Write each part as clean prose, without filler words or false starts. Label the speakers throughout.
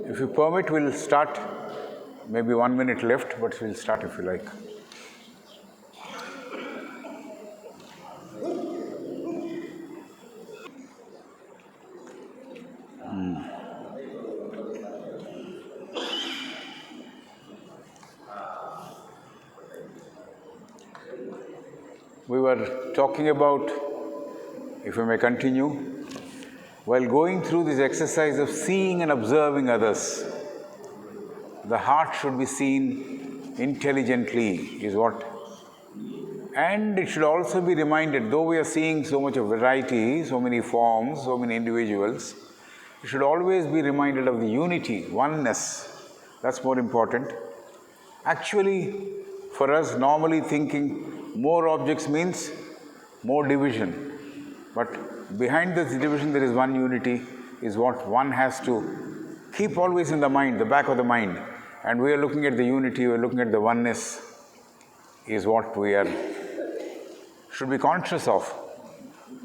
Speaker 1: If you permit, we'll start. Maybe 1 minute left, but we'll start if you like. We were talking about, if I may continue, while going through this exercise of seeing and observing others, the heart should be seen intelligently, is what. And it should also be reminded, though we are seeing so much of variety, so many forms, so many individuals, it should always be reminded of the unity, oneness. That's more important. Actually, for us, normally thinking more objects means more division. But behind this division, there is one unity, is what one has to keep always in the mind, the back of the mind. And we are looking at the unity, we are looking at the oneness, is what we should be conscious of.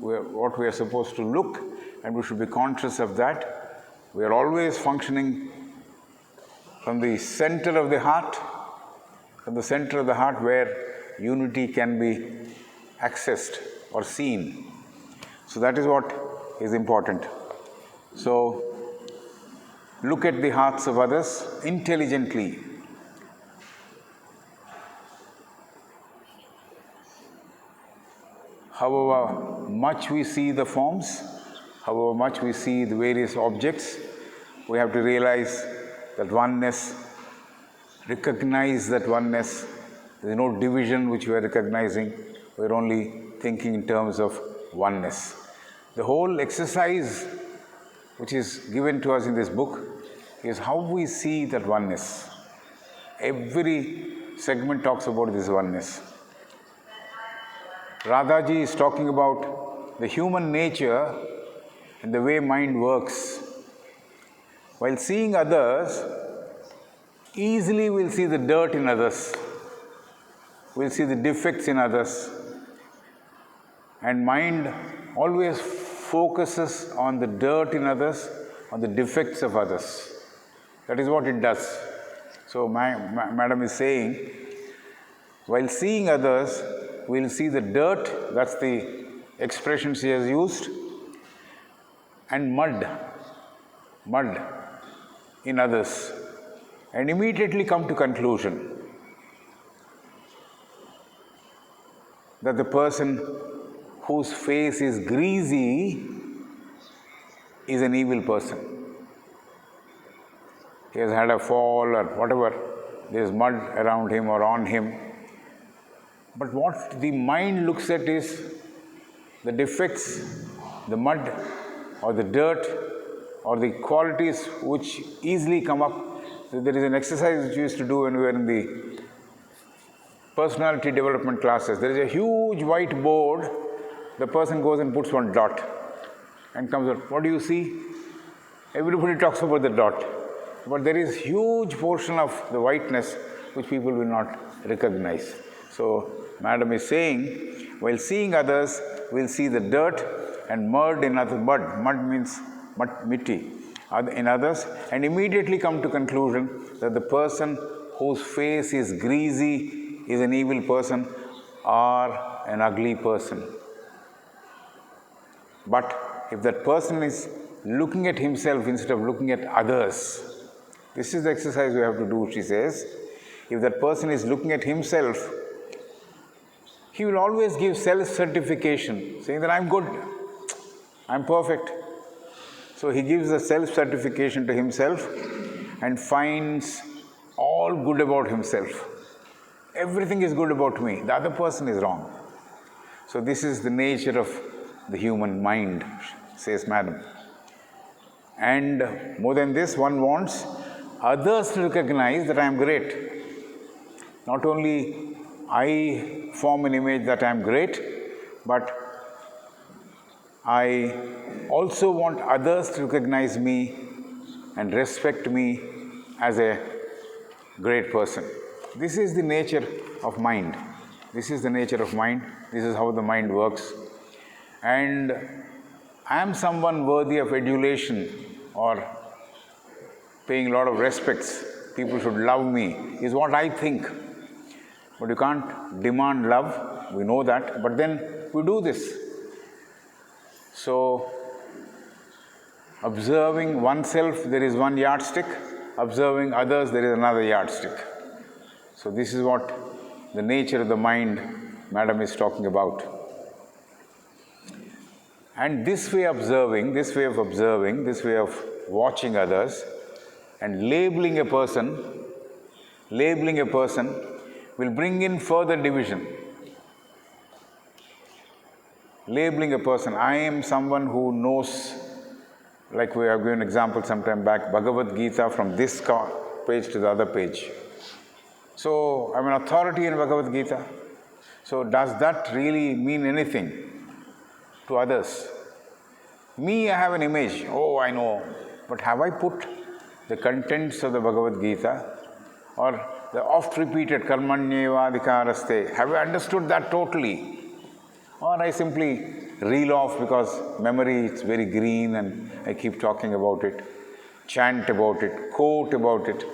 Speaker 1: What we are supposed to look, and we should be conscious of that. We are always functioning from the center of the heart, where unity can be accessed or seen. So that is what is important. So look at the hearts of others intelligently. However much we see the forms, however much we see the various objects, we have to realize that oneness, recognize that oneness. There is no division which we are recognizing, we are only thinking in terms of oneness. The whole exercise which is given to us in this book is how we see that oneness. Every segment talks about this oneness. Radhaji is talking about the human nature and the way mind works. While seeing others, easily we'll see the dirt in others. We'll see the defects in others. And mind always focuses on the dirt in others, on the defects of others. That is what it does. So Madam is saying, while seeing others, we'll see the dirt, that's the expression she has used, and mud in others, and immediately come to conclusion that the person whose face is greasy is an evil person. He has had a fall or whatever, there is mud around him or on him. But what the mind looks at is the defects, the mud or the dirt or the qualities which easily come up. So there is an exercise which we used to do when we were in the personality development classes. There is a huge white board. The person goes and puts one dot and comes out. What do you see? Everybody talks about the dot. But there is huge portion of the whiteness which people will not recognize. So Madam is saying, while seeing others, we'll see the dirt and mud in others. Mud means mitti in others, and immediately come to conclusion that the person whose face is greasy is an evil person or an ugly person. But if that person is looking at himself instead of looking at others, this is the exercise we have to do, she says. If that person is looking at himself, he will always give self-certification, saying that I'm good, I'm perfect. So he gives a self-certification to himself and finds all good about himself. Everything is good about me, the other person is wrong. So this is the nature of the human mind, says Madam. And more than this, one wants others to recognize that I am great. Not only I form an image that I am great, but I also want others to recognize me and respect me as a great person. This is the nature of mind. This is the nature of mind. This is how the mind works. And I am someone worthy of adulation or paying a lot of respects. People should love me, is what I think. But you can't demand love, we know that, but then we do this. So, observing oneself, there is one yardstick. Observing others, there is another yardstick. So this is what the nature of the mind Madam is talking about. And this way of observing, this way of watching others and labeling a person will bring in further division. Labeling a person, I am someone who knows, like we have given an example sometime back, Bhagavad Gita from this page to the other page. So, I'm an authority in Bhagavad Gita. So, does that really mean anything to others? Me, I have an image. Oh, I know. But have I put the contents of the Bhagavad Gita or the oft-repeated karmanyevadhikaraste, have I understood that totally? Or I simply reel off because memory is very green and I keep talking about it, chant about it, quote about it.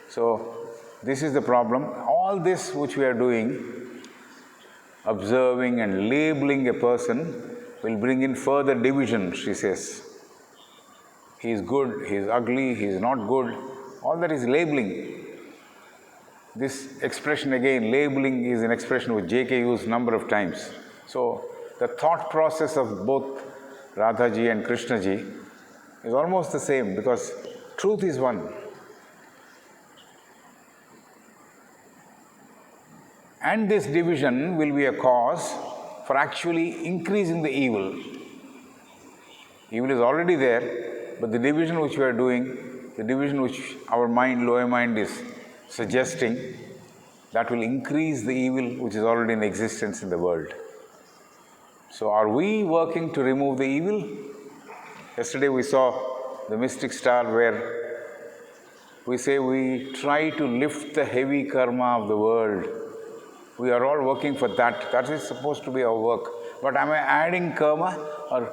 Speaker 1: So, this is the problem. All this which we are doing, observing and labeling a person, will bring in further division, she says. He is good, he is ugly, he is not good. All that is labeling. This expression again, labeling, is an expression which J.K. used number of times. So, the thought process of both Radhaji and Krishnaji is almost the same because truth is one. And this division will be a cause for actually increasing the evil. Evil is already there, but the division which we are doing, the division which our mind, lower mind is suggesting, that will increase the evil which is already in existence in the world. So, are we working to remove the evil? Yesterday we saw the mystic star where we say we try to lift the heavy karma of the world. We are all working for that. That is supposed to be our work. But am I adding karma or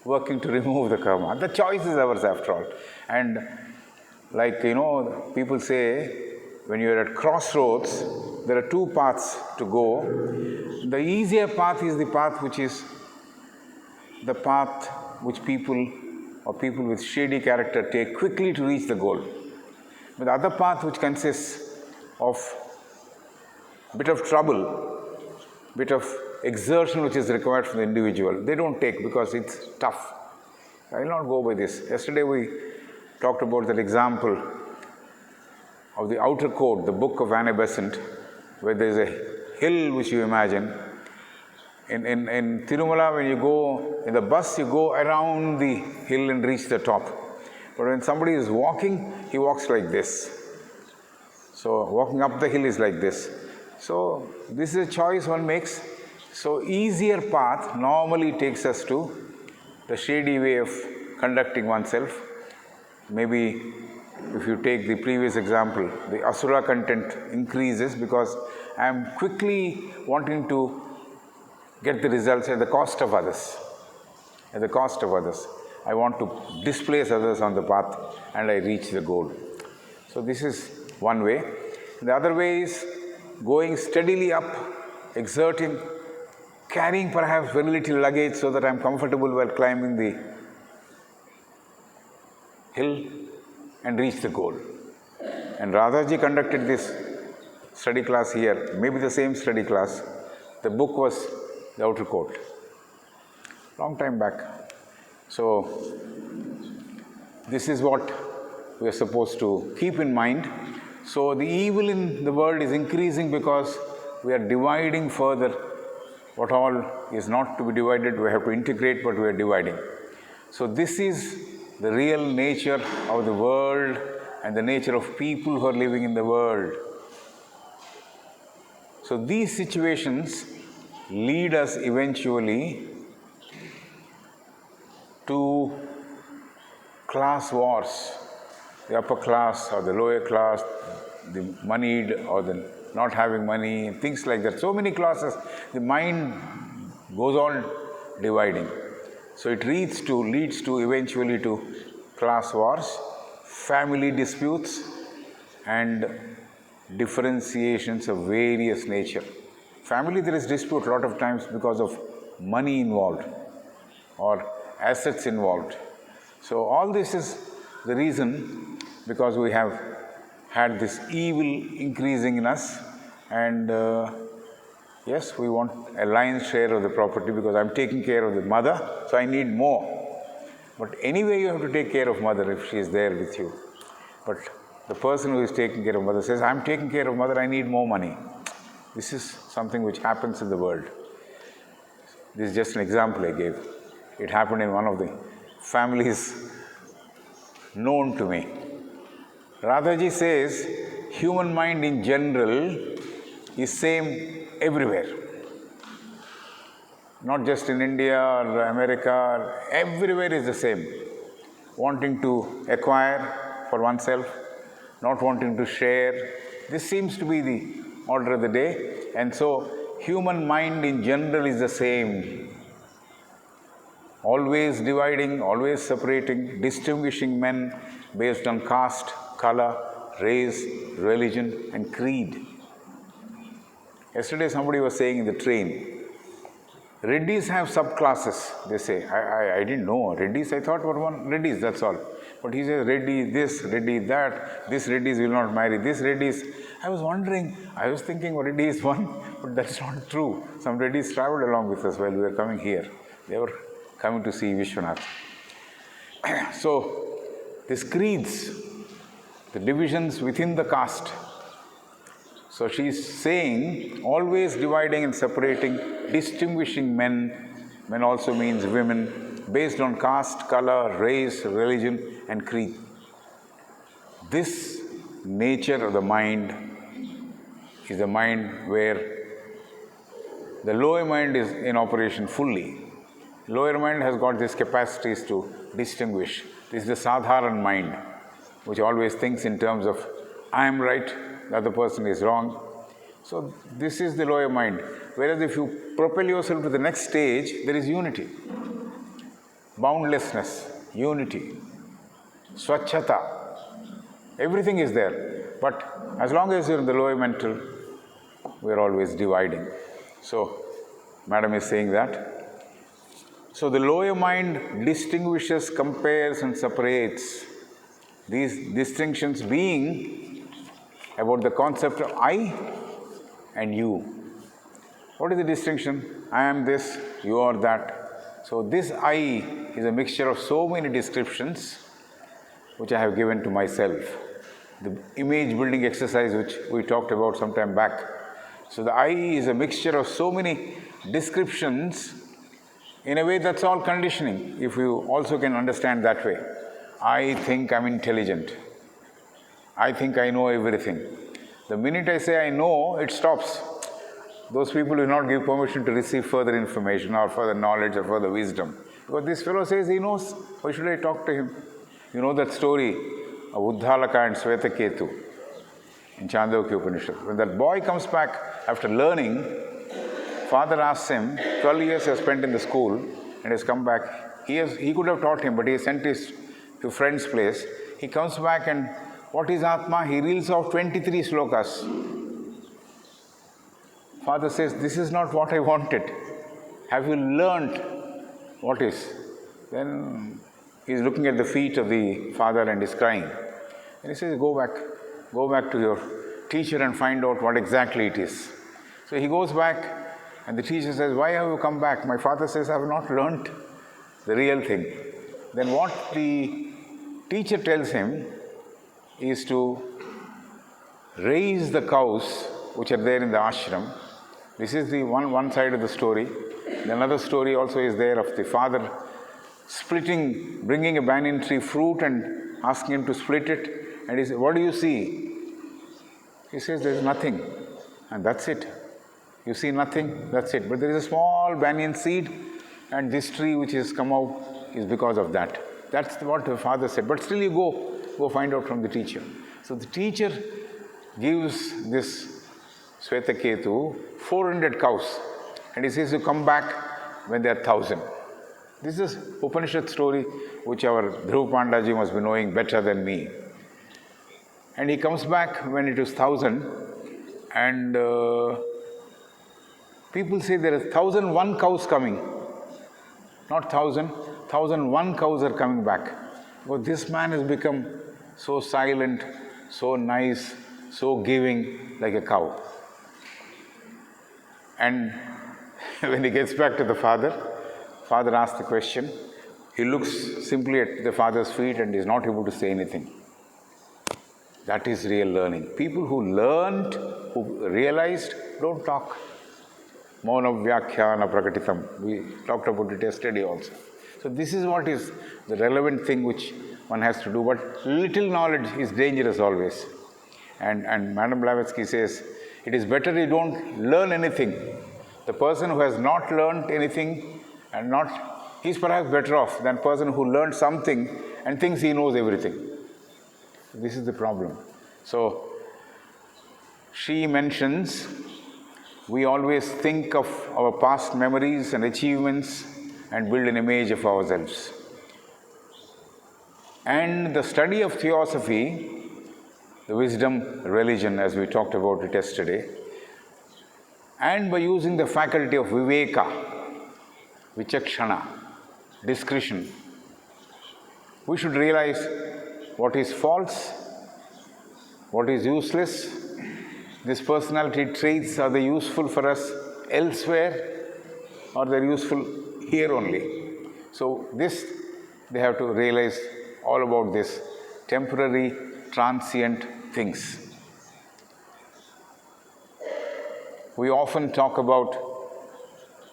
Speaker 1: working to remove the karma? The choice is ours after all. And like, people say, when you are at crossroads, there are two paths to go. The easier path is the path which people with shady character take quickly to reach the goal. But the other path which consists of bit of trouble, bit of exertion which is required from the individual, they don't take because it's tough. I will not go by this. Yesterday we talked about that example of the outer court, the book of Anne Besant, where there is a hill which you imagine. In Tirumala, when you go in the bus, you go around the hill and reach the top. But when somebody is walking, he walks like this. So, walking up the hill is like this. So, this is a choice one makes. So, easier path normally takes us to the shady way of conducting oneself. Maybe if you take the previous example, the asura content increases because I am quickly wanting to get the results at the cost of others. At the cost of others. I want to displace others on the path and I reach the goal. So this is one way. The other way is going steadily up, exerting, carrying perhaps very little luggage so that I am comfortable while climbing the hill and reach the goal. And Radhaji conducted this study class here, maybe the same study class. The book was The Outer Court, long time back. So, this is what we are supposed to keep in mind. So, the evil in the world is increasing because we are dividing further. What all is not to be divided, we have to integrate, but we are dividing. So, this is the real nature of the world and the nature of people who are living in the world. So, these situations lead us eventually to class wars. The upper class or the lower class, the moneyed or the not having money, things like that. So many classes, the mind goes on dividing. So it leads to eventually to class wars, family disputes, and differentiations of various nature. Family, there is dispute a lot of times because of money involved or assets involved. So all this is the reason, because we have had this evil increasing in us, and yes, we want a lion's share of the property because I'm taking care of the mother, so I need more. But anyway, you have to take care of mother if she is there with you. But the person who is taking care of mother says, I'm taking care of mother, I need more money. This is something which happens in the world. This is just an example I gave. It happened in one of the families known to me. Radhaji says, human mind in general is same everywhere. Not just in India or America, everywhere is the same. Wanting to acquire for oneself, not wanting to share. This seems to be the order of the day. And so, human mind in general is the same. Always dividing, always separating, distinguishing men based on caste, color, race, religion, and creed. Yesterday somebody was saying in the train, Reddis have subclasses, they say. I didn't know. Reddis, I thought were one Reddis, that's all. But he says Reddy this, Reddy that, this Reddis will not marry, this Reddis. I was wondering, I was thinking Reddy is one, but that's not true. Some Reddis traveled along with us while we were coming here. They were coming to see Vishwanath. So, these creeds, the divisions within the caste. So she's saying, always dividing and separating, distinguishing men also means women, based on caste, color, race, religion, and creed. This nature of the mind is the mind where the lower mind is in operation fully. Lower mind has got these capacities to distinguish. This is the sadharan mind, which always thinks in terms of, I am right, the other person is wrong. So this is the lower mind. Whereas if you propel yourself to the next stage, there is unity. Boundlessness, unity, swachhata. Everything is there. But as long as you're in the lower mental, we're always dividing. So, Madam is saying that. So the lower mind distinguishes, compares and separates. These distinctions being about the concept of I and you. What is the distinction? I am this, you are that. So this I is a mixture of so many descriptions which I have given to myself. The image building exercise which we talked about some time back. So the I is a mixture of so many descriptions. In a way, that's all conditioning, if you also can understand that way. I think I'm intelligent. I think I know everything. The minute I say I know, it stops. Those people will not give permission to receive further information or further knowledge or further wisdom. Because this fellow says he knows. Why should I talk to him? You know that story of Uddhalaka and Swetaketu in Chandogya Upanishad. When that boy comes back after learning, father asks him, 12 years he has spent in the school and has come back. He could have taught him, but he sent his to friend's place. He comes back and what is Atma? He reels off 23 slokas. Father says, this is not what I wanted. Have you learnt what is? Then he is looking at the feet of the father and is crying. And he says, go back to your teacher and find out what exactly it is. So he goes back and the teacher says, why have you come back? My father says, I have not learnt the real thing. Then what the teacher tells him is to raise the cows which are there in the ashram. This is the one side of the story. The another story also is there of the father bringing a banyan tree fruit and asking him to split it. And he says, what do you see? He says, there is nothing. And that's it. You see nothing, that's it. But there is a small banyan seed and this tree which has come out is because of that. That's what the father said. But still you go find out from the teacher. So the teacher gives this Swetaketu 400 cows. And he says, you come back when there are 1,000. This is Upanishad story which our Dhruv Pandaji must be knowing better than me. And he comes back when it is 1,000, and people say there is 1,001 cows coming. Not 1,000, 1,001 cows are coming back. But this man has become so silent, so nice, so giving, like a cow. And when he gets back to the father asks the question. He looks simply at the father's feet and is not able to say anything. That is real learning. People who learned, who realized, don't talk. Mauna Vyakhyana Prakatitam. We talked about it yesterday also. So this is what is the relevant thing which one has to do. But little knowledge is dangerous always. And Madam Blavatsky says, it is better you don't learn anything. The person who has not learned anything and he's perhaps better off than the person who learned something and thinks he knows everything. This is the problem. So, she mentions, we always think of our past memories and achievements and build an image of ourselves. And the study of theosophy, the wisdom, religion, as we talked about it yesterday, and by using the faculty of viveka, vichakshana, discretion, we should realize what is false, what is useless. These personality traits, are they useful for us elsewhere or they're useful here only? So this, they have to realize all about this temporary, transient things. We often talk about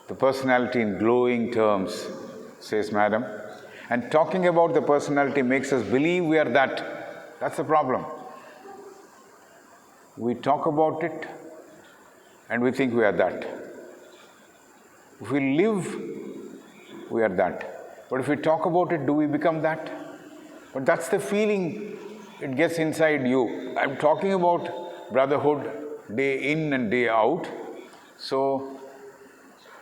Speaker 1: the personality in glowing terms, says Madam. And talking about the personality makes us believe we are that. That's the problem. We talk about it and we think we are that. If we live, we are that. But if we talk about it, do we become that? But that's the feeling it gets inside you. I'm talking about brotherhood day in and day out. So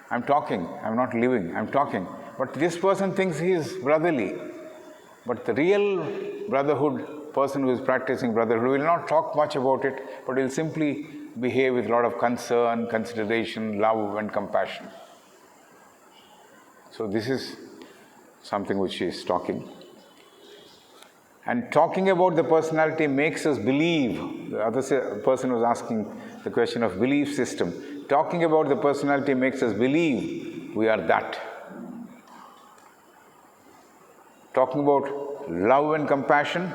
Speaker 1: I'm talking, I'm not living, I'm talking. But this person thinks he is brotherly. But the real brotherhood, person who is practicing brotherhood, will not talk much about it, but will simply behave with a lot of concern, consideration, love and compassion. So this is something which she is talking. And talking about the personality makes us believe. The other person was asking the question of belief system. Talking about the personality makes us believe we are that. Talking about love and compassion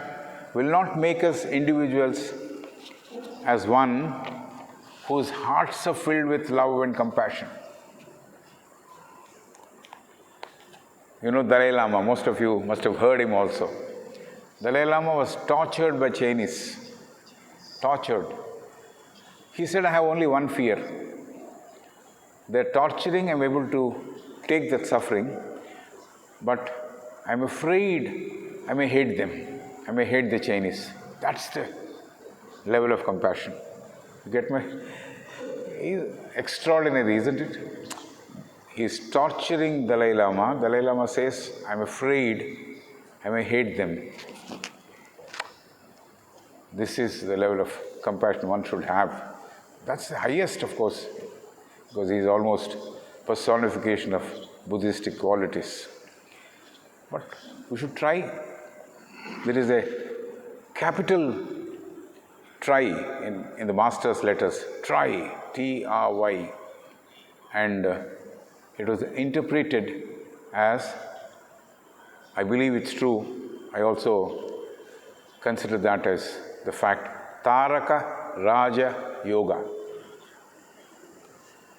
Speaker 1: will not make us individuals as one whose hearts are filled with love and compassion. You know Dalai Lama, most of you must have heard him also. Dalai Lama was tortured by Chinese. Tortured. He said, I have only one fear. They're torturing, I'm able to take that suffering, but I'm afraid I may hate them. I may hate the Chinese. That's the level of compassion. You get me? Extraordinary, isn't it? He's torturing Dalai Lama. Dalai Lama says, I'm afraid I may hate them. This is the level of compassion one should have. That's the highest, of course, because he is almost personification of Buddhistic qualities. But we should try. There is a capital try in the master's letters, try, T-R-Y, and it was interpreted as, I believe it's true, I also consider that as the fact, Taraka Raja Yoga.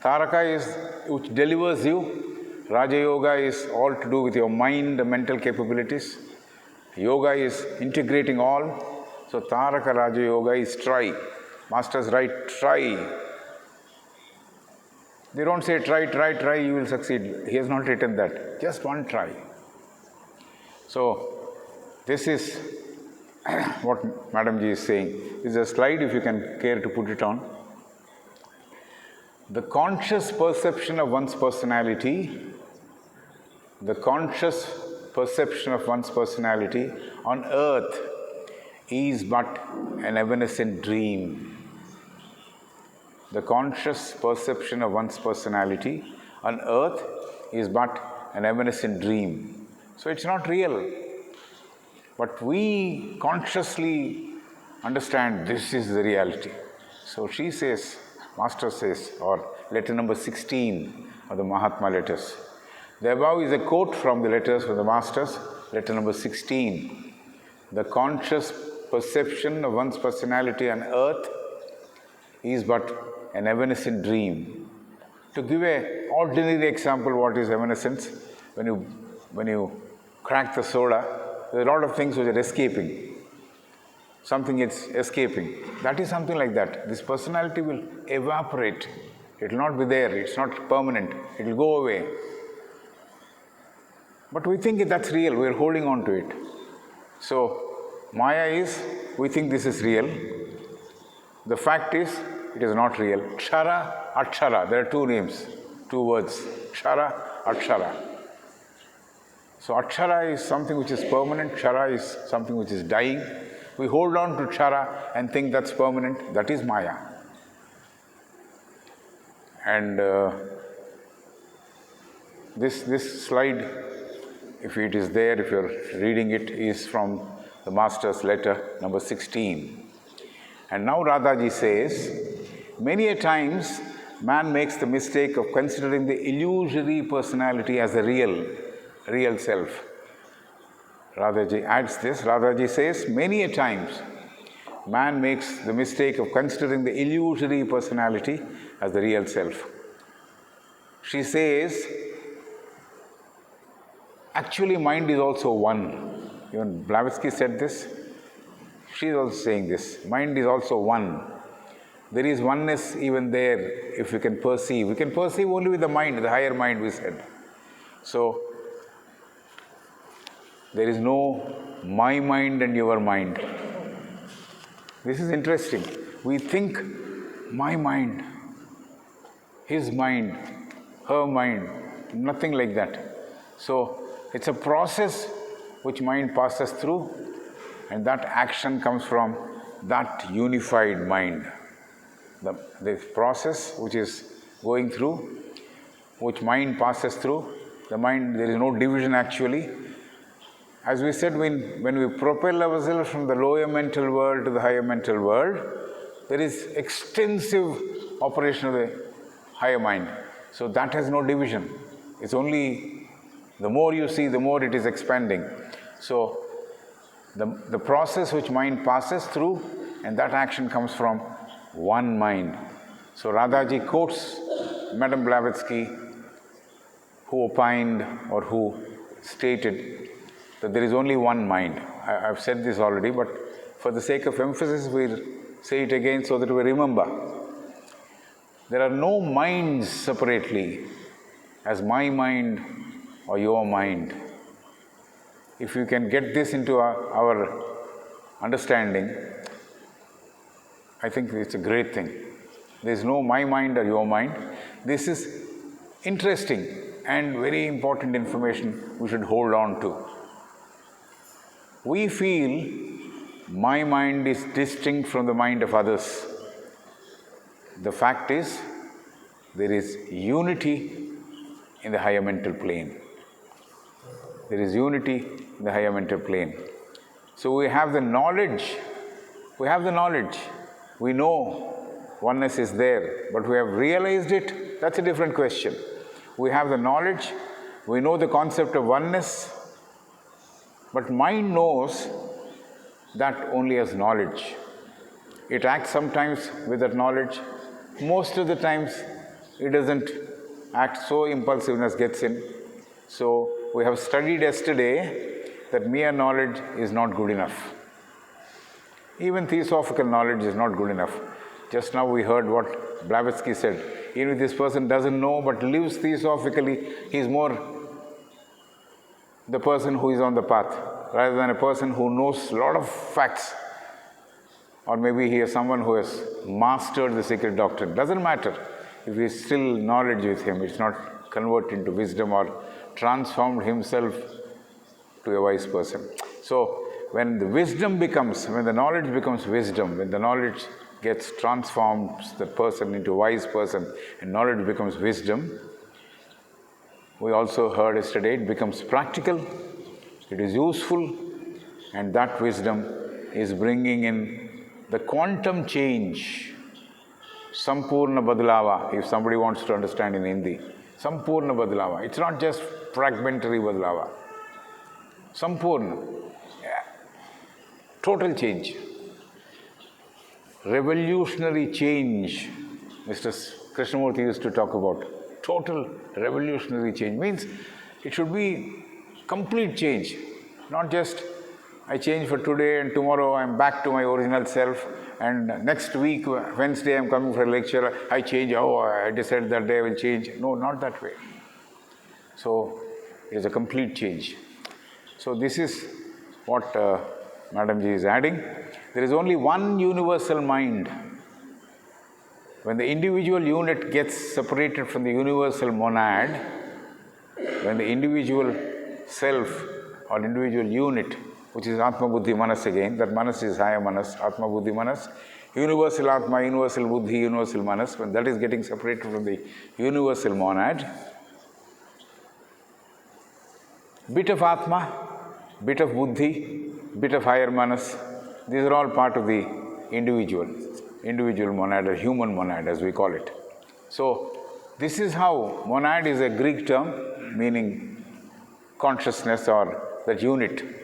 Speaker 1: Taraka is which delivers you. Raja Yoga is all to do with your mind, the mental capabilities. Yoga is integrating all. So Taraka Raja Yoga is try. Masters write try. They don't say try, you will succeed. He has not written that. Just one try. So this is what Madam Ji is saying. This is a slide, if you can care to put it on. The conscious perception of one's personality the conscious perception of one's personality on earth is but an evanescent dream. The conscious perception of one's personality on earth is but an evanescent dream. So it's not real. But we consciously understand this is the reality. So she says, Master says, or letter number 16 of the Mahatma letters. The above is a quote from the letters of the Masters, letter number 16. The conscious perception of one's personality on earth is but an evanescent dream. To give an ordinary example, what is evanescence? When you crack the soda, there are a lot of things which are escaping. Something is escaping. That is something like that. This personality will evaporate. It will not be there. It's not permanent. It will go away. But we think that's real. We are holding on to it. So, Maya is, we think this is real. The fact is, it is not real. Kshara, Akshara. There are two names, two words. Kshara, Akshara. So Akshara is something which is permanent, Kshara is something which is dying. We hold on to Kshara and think that's permanent. That is Maya. And this slide, if it is there, if you're reading it, is from the Master's letter number 16. And now Radhaji says, many a times man makes the mistake of considering the illusory personality as the real self. Radhaji adds this. Radhaji says, many a times man makes the mistake of considering the illusory personality as the real self. She says, actually mind is also one. Even Blavatsky said this. She is also saying this. Mind is also one. There is oneness even there if we can perceive. We can perceive only with the mind, the higher mind, we said. So, there is no my mind and your mind. This is interesting. We think my mind, his mind, her mind, nothing like that. So, it's a process which mind passes through, and that action comes from that unified mind. The process which is going through, which mind passes through, the mind, there is no division actually. As we said, when we propel ourselves from the lower mental world to the higher mental world, there is extensive operation of the higher mind. So that has no division. It's only the more you see, the more it is expanding. So the process which mind passes through, and that action comes from one mind. So Radhaji quotes Madame Blavatsky, who opined or who stated that there is only one mind. I've said this already, but for the sake of emphasis, we'll say it again so that we remember. There are no minds separately as my mind or your mind. If you can get this into our understanding, I think it's a great thing. There is no my mind or your mind. This is interesting and very important information we should hold on to. We feel my mind is distinct from the mind of others. The fact is, there is unity in the higher mental plane. There is unity in the higher mental plane. So we have the knowledge. We know oneness is there, but we have realized it. That's a different question. We have the knowledge. We know the concept of oneness. But mind knows that only as knowledge. It acts sometimes with that knowledge. Most of the times, it doesn't act, so impulsiveness gets in. So, we have studied yesterday that mere knowledge is not good enough. Even theosophical knowledge is not good enough. Just now we heard what Blavatsky said. Even if this person doesn't know but lives theosophically, he is more the person who is on the path rather than a person who knows a lot of facts. Or maybe he is someone who has mastered the secret doctrine. Doesn't matter if there is still knowledge with him. It's not converted into wisdom or transformed himself to a wise person. So when the knowledge becomes wisdom, when the knowledge transforms the person into a wise person and knowledge becomes wisdom, we also heard yesterday, it becomes practical, it is useful, and that wisdom is bringing in the quantum change, Sampurna Badlava, if somebody wants to understand in Hindi. Sampurna Badlava. It's not just fragmentary Badlava. Sampurna. Yeah. Total change. Revolutionary change. Mr. Krishnamurti used to talk about. Total revolutionary change. Means it should be complete change. Not just I change for today and tomorrow I'm back to my original self, and next week, Wednesday, I'm coming for a lecture, I change, I decided that day I will change. No, not that way. So, it is a complete change. So, this is what Madam Ji is adding. There is only one universal mind. When the individual unit gets separated from the universal monad, when the individual self or individual unit, which is Atma Buddhi Manas again, that Manas is higher Manas, Atma Buddhi Manas, universal Atma, universal Buddhi, universal Manas, when that is getting separated from the universal monad, bit of Atma, bit of Buddhi, bit of higher Manas, these are all part of the individual monad or human monad as we call it. So, this is how monad is a Greek term meaning consciousness or that unit.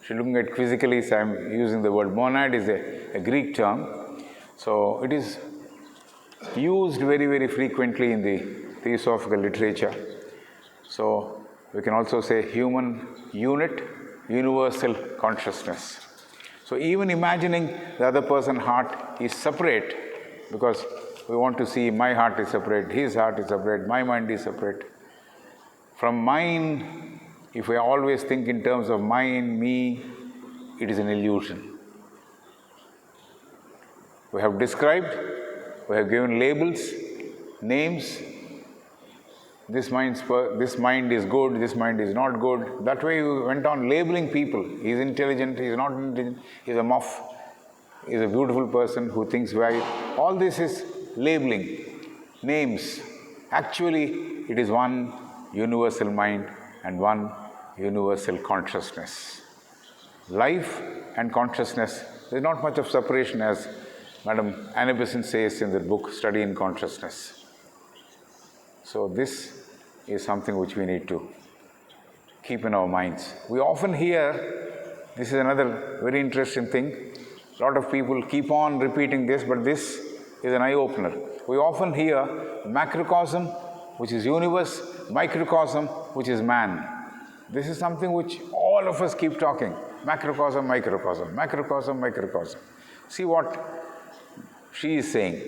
Speaker 1: If you're looking at physically, so I'm using the word monad is a Greek term. So it is used very, very frequently in the theosophical literature. So we can also say human unit, universal consciousness. So even imagining the other person's heart is separate, because we want to see my heart is separate, his heart is separate, my mind is separate. From mine, if we always think in terms of mine, me, it is an illusion. We have described, we have given labels, names. This mind is good, this mind is not good. That way we went on labeling people. He is intelligent, he is not intelligent, he is a muff, he is a beautiful person who thinks very. All this is labeling, names. Actually, it is one universal mind and one universal consciousness. Life and consciousness, there is not much of separation as Madam Anne Besant says in the book Study in Consciousness. So this is something which we need to keep in our minds. We often hear, this is another very interesting thing, a lot of people keep on repeating this, but this is an eye-opener. We often hear macrocosm, which is universe, microcosm, which is man. This is something which all of us keep talking. Macrocosm, microcosm, macrocosm, microcosm. See what she is saying.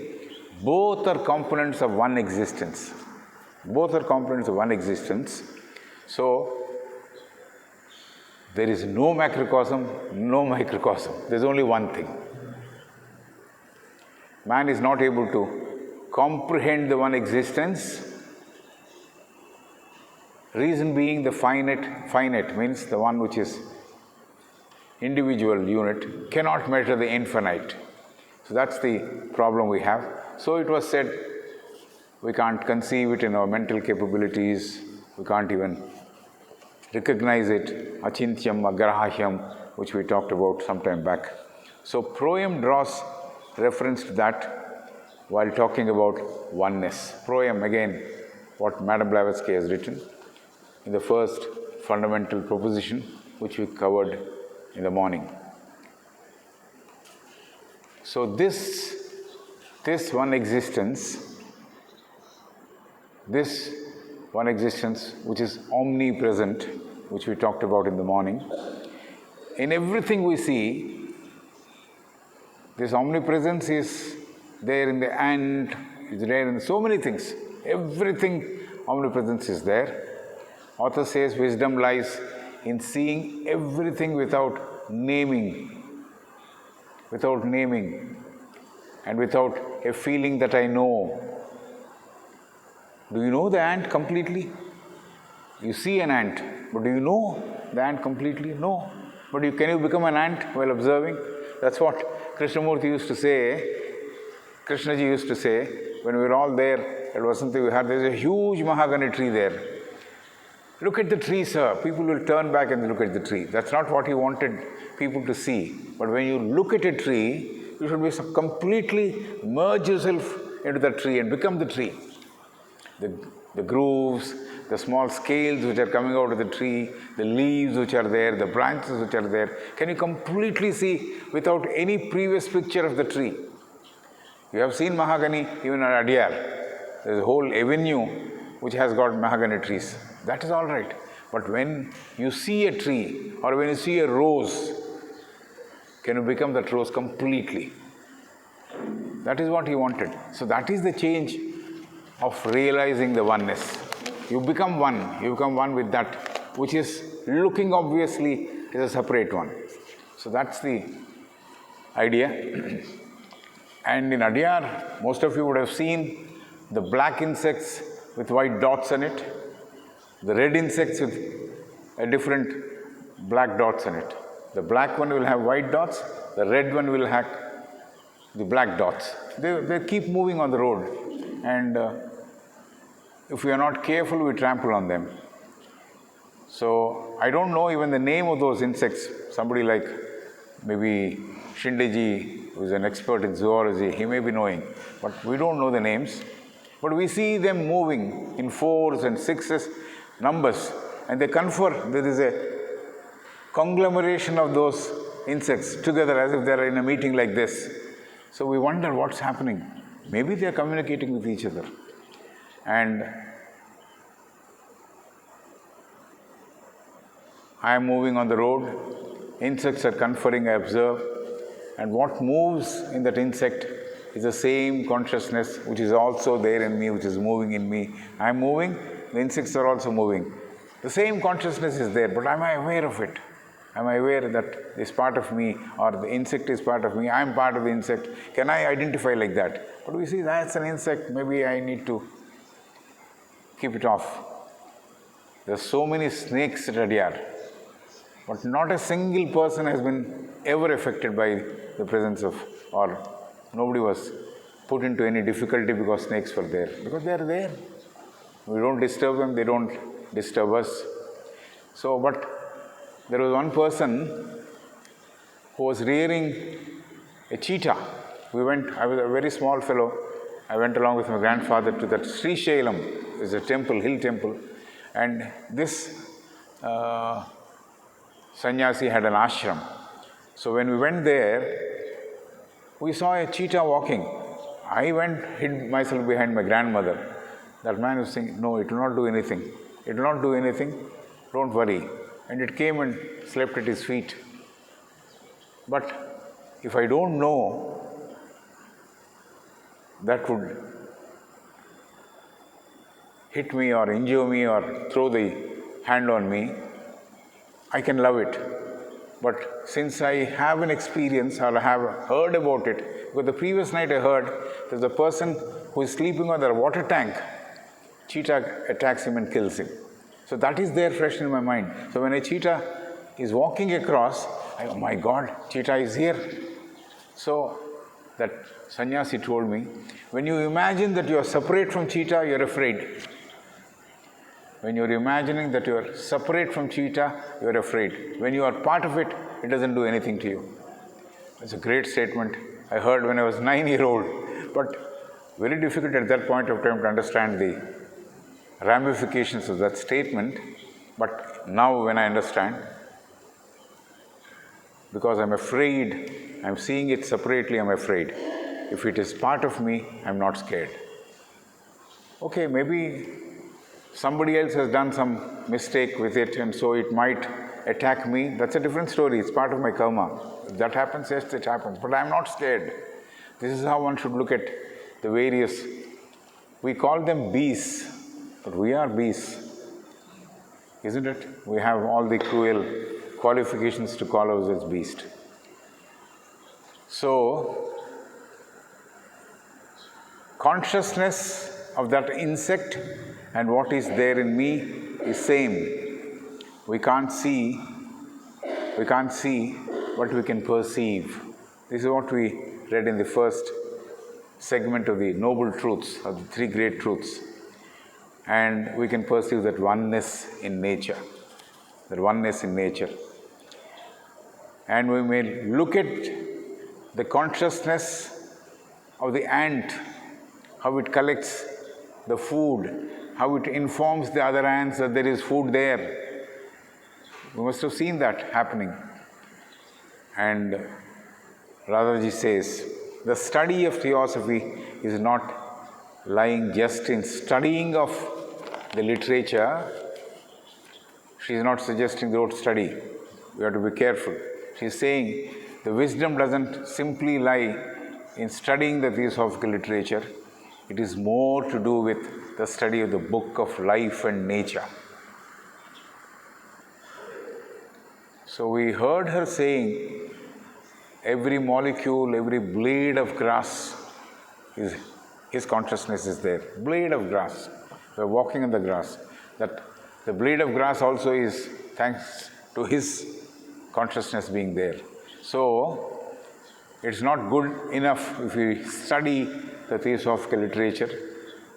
Speaker 1: Both are components of one existence. Both are components of one existence. So, there is no macrocosm, no microcosm. There is only one thing. Man is not able to comprehend the one existence. Reason being the finite means the one which is individual unit cannot measure the infinite. So that's the problem we have. So it was said, we can't conceive it in our mental capabilities, we can't even recognize it, achintyam, agrahyam, which we talked about some time back. So Proem draws reference to that while talking about oneness. Proem, again, what Madame Blavatsky has written in the first fundamental proposition, which we covered in the morning. So this one existence, which is omnipresent, which we talked about in the morning, in everything we see, this omnipresence is there in the ant, is there in so many things. Everything, omnipresence is there. Author says wisdom lies in seeing everything without naming, and without a feeling that I know. Do you know the ant completely? You see an ant, but do you know the ant completely? No. But can you become an ant while observing? That's what Krishnamurti used to say. Krishnaji used to say, when we were all there at Vasanti Vihar, there's a huge mahogany tree there. Look at the tree, sir. People will turn back and look at the tree. That's not what he wanted people to see. But when you look at a tree, you should be completely merge yourself into the tree and become the tree. The grooves, the small scales which are coming out of the tree, the leaves which are there, the branches which are there, can you completely see without any previous picture of the tree? You have seen mahogany even at Adyar. There's a whole avenue which has got mahogany trees. That is all right. But when you see a tree or when you see a rose, can you become that rose completely? That is what he wanted. So that is the change of realizing the oneness. You become one. You become one with that which is looking obviously is a separate one. So that's the idea. And in Adyar, most of you would have seen the black insects with white dots on it, the red insects with a different black dots on it. The black one will have white dots, the red one will have the black dots. They keep moving on the road, and if we are not careful, we trample on them. So I don't know even the name of those insects. Somebody like maybe Shindeji, who is an expert in zoology, he may be knowing, but we don't know the names. But we see them moving in 4s and 6s numbers, and they confer. There is a conglomeration of those insects together as if they are in a meeting like this. So we wonder what's happening. Maybe they are communicating with each other. And I am moving on the road, insects are conferring, I observe, and what moves in that insect is the same consciousness which is also there in me, which is moving in me. I am moving, the insects are also moving. The same consciousness is there, but am I aware of it? Am I aware that this part of me or the insect is part of me? I am part of the insect. Can I identify like that? But we see that's an insect, maybe I need to keep it off. There are so many snakes at Adyar, but not a single person has been ever affected by the presence of, or nobody was put into any difficulty because snakes were there. Because they are there. We don't disturb them, they don't disturb us. So, but there was one person who was rearing a cheetah. I was a very small fellow. I went along with my grandfather to that Sri Shailam, is a temple, hill temple. And this sannyasi had an ashram. So when we went there, we saw a cheetah walking. I went, hid myself behind my grandmother. That man was saying, no, it will not do anything. It will not do anything. Don't worry. And it came and slept at his feet. But if I don't know, that would hit me or injure me or throw the hand on me, I can love it. But since I have an experience or I have heard about it, because the previous night I heard there's a person who is sleeping on their water tank, cheetah attacks him and kills him. So that is there fresh in my mind. So when a cheetah is walking across, oh my God, cheetah is here. So that sannyasi told me, when you imagine that you are separate from cheetah, you are afraid. When you are imagining that you are separate from cheetah, you are afraid. When you are part of it, it doesn't do anything to you. It's a great statement I heard when I was 9-year-old, but very difficult at that point of time to understand the ramifications of that statement. But now when I understand, because I'm afraid, I'm seeing it separately, I'm afraid. If it is part of me, I'm not scared. Okay, maybe somebody else has done some mistake with it and so it might attack me. That's a different story. It's part of my karma. If that happens, yes, it happens. But I'm not scared. This is how one should look at the various, we call them beasts, but we are beasts, isn't it? We have all the cruel qualifications to call ourselves beast. So, consciousness of that insect and what is there in me is same. We can't see, but we can perceive. This is what we read in the first segment of the Noble Truths, of the three great truths. And we can perceive that oneness in nature, And we may look at the consciousness of the ant, how it collects the food, how it informs the other ants that there is food there. We must have seen that happening. And Radhaji says, the study of theosophy is not lying just in studying of the literature. She is not suggesting the word study. We have to be careful. She is saying the wisdom doesn't simply lie in studying the theosophical literature. It is more to do with the study of the book of life and nature. So we heard her saying, every molecule, every blade of grass, his consciousness is there. Blade of grass. We are walking in the grass. That the blade of grass also is thanks to his consciousness being there. So, it's not good enough if we study the theosophical literature.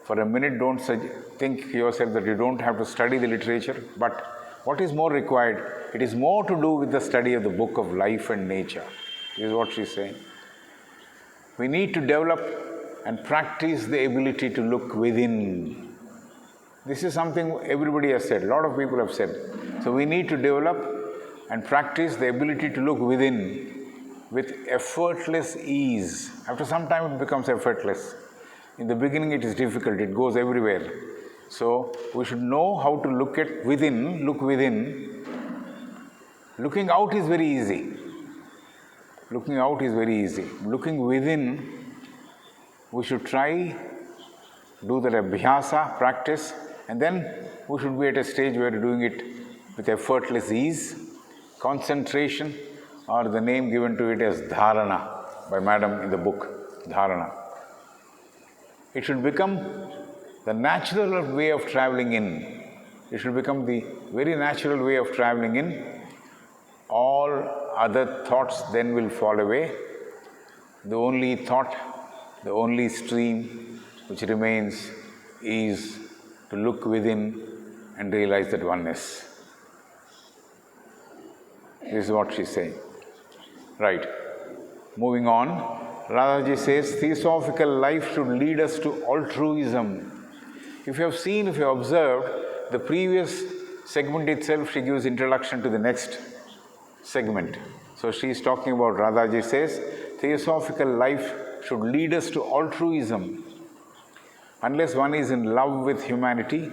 Speaker 1: For a minute, don't think yourself that you don't have to study the literature, but what is more required? It is more to do with the study of the book of life and nature. This is what she is saying. We need to develop and practice the ability to look within. This is something everybody has said, a lot of people have said. So we need to develop and practice the ability to look within with effortless ease. After some time it becomes effortless. In the beginning it is difficult, it goes everywhere. So we should know how to look within. Looking out is very easy. Looking within, we should try, do the abhyasa, practice, and then we should be at a stage where we're doing it with effortless ease. Concentration, or the name given to it as dharana by Madam in the book, dharana. It should become the natural way of traveling in. It should become the very natural way of traveling in. All other thoughts then will fall away. The only thought, the only stream which remains is to look within and realize that oneness. This is what she is saying. Right. Moving on, Radhaji says, theosophical life should lead us to altruism. If you have observed, the previous segment itself, she gives introduction to the next segment. So she is talking about, Radhaji says, theosophical life should lead us to altruism. Unless one is in love with humanity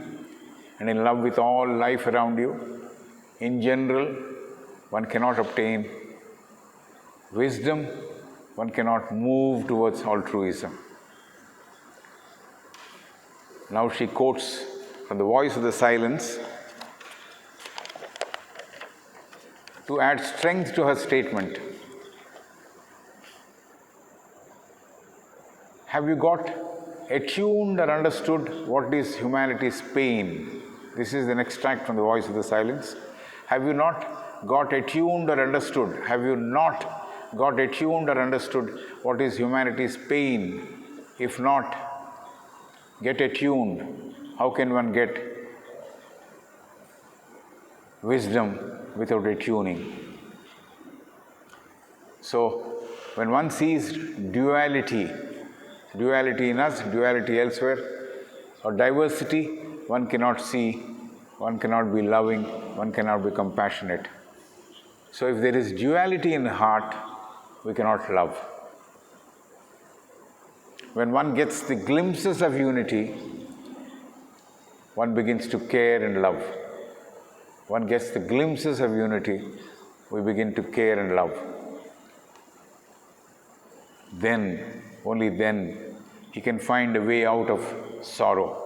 Speaker 1: and in love with all life around you, in general, one cannot obtain wisdom, one cannot move towards altruism. Now she quotes from the Voice of the Silence to add strength to her statement. Have you got attuned or understood what is humanity's pain? This is an extract from the Voice of the Silence. Have you not got attuned or understood? Have you not got attuned or understood what is humanity's pain? If not, get attuned. How can one get wisdom without attuning? So, when one sees duality in us, duality elsewhere, or diversity, one cannot see, one cannot be loving, one cannot be compassionate. So if there is duality in the heart, we cannot love. When one gets the glimpses of unity, one begins to care and love. One gets the glimpses of unity, we begin to care and love. Then, only then, he can find a way out of sorrow.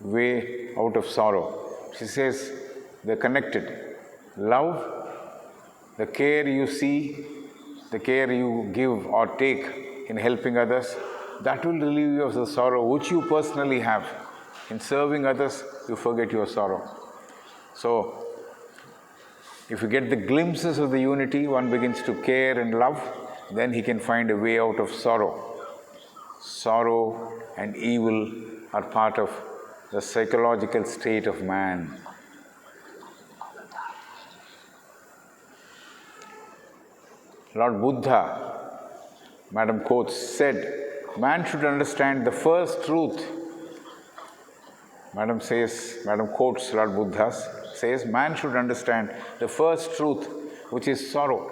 Speaker 1: Way out of sorrow. She says, they're connected. Love, the care you see, the care you give or take, in helping others, that will relieve you of the sorrow which you personally have. In serving others, you forget your sorrow. So, if you get the glimpses of the unity, one begins to care and love, then he can find a way out of sorrow. Sorrow and evil are part of the psychological state of man. Lord Buddha, Madam quotes, said, man should understand the first truth. Madam quotes Lord Buddha, says, man should understand the first truth, which is sorrow.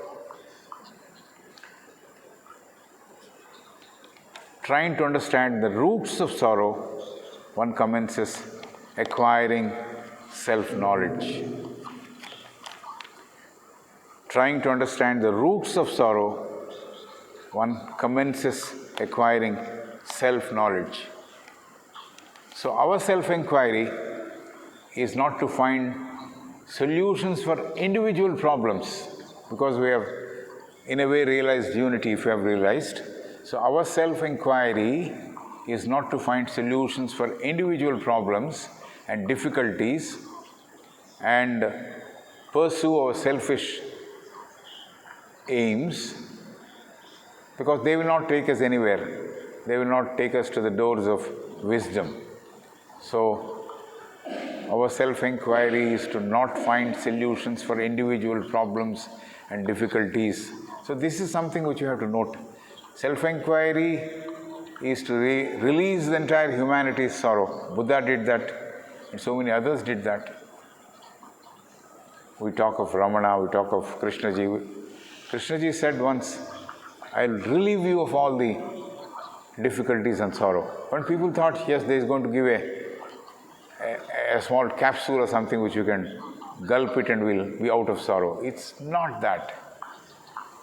Speaker 1: Trying to understand the roots of sorrow, one commences acquiring self-knowledge. Trying to understand the roots of sorrow, one commences acquiring self-knowledge. So our self-inquiry is not to find solutions for individual problems, because we have in a way realized unity, if you have realized. So our self-inquiry is not to find solutions for individual problems and difficulties and pursue our selfish aims, because they will not take us anywhere. They will not take us to the doors of wisdom. So, our self-inquiry is to not find solutions for individual problems and difficulties. So, this is something which you have to note. Self-inquiry is to release the entire humanity's sorrow. Buddha did that, and so many others did that. We talk of Ramana, we talk of Krishna ji. Krishna ji said once, I'll relieve you of all the difficulties and sorrow. When people thought, yes, there is going to give a small capsule or something which you can gulp it and we'll be out of sorrow. It's not that.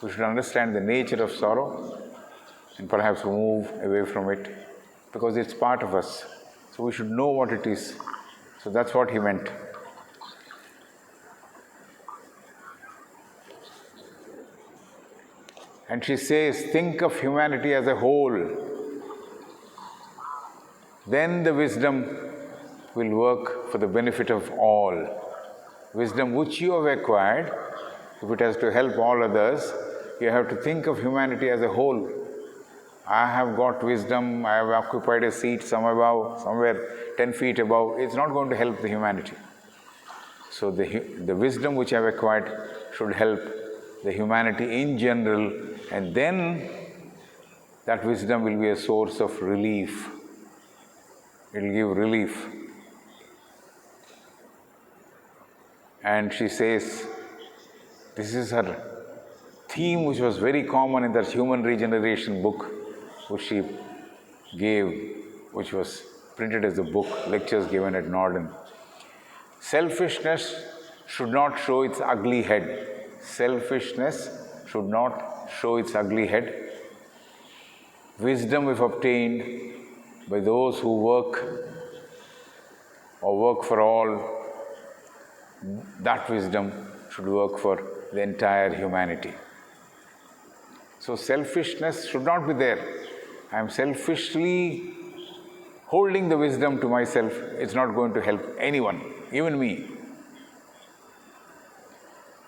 Speaker 1: We should understand the nature of sorrow and perhaps move away from it, because it's part of us. So we should know what it is. So that's what he meant. And she says, think of humanity as a whole. Then the wisdom will work for the benefit of all. Wisdom which you have acquired, if it has to help all others, you have to think of humanity as a whole. I have got wisdom, I have occupied a seat somewhere 10 feet above. It's not going to help the humanity. So the wisdom which I have acquired should help the humanity in general, and then that wisdom will be a source of relief. It will give relief. And she says, this is her theme, which was very common in that human regeneration book, which she gave, which was printed as a book, lectures given at Norden. Selfishness should not show its ugly head. Selfishness should not show its ugly head. Wisdom, if obtained by those who work or work for all, that wisdom should work for the entire humanity. So selfishness should not be there. I am selfishly holding the wisdom to myself. It's not going to help anyone, even me.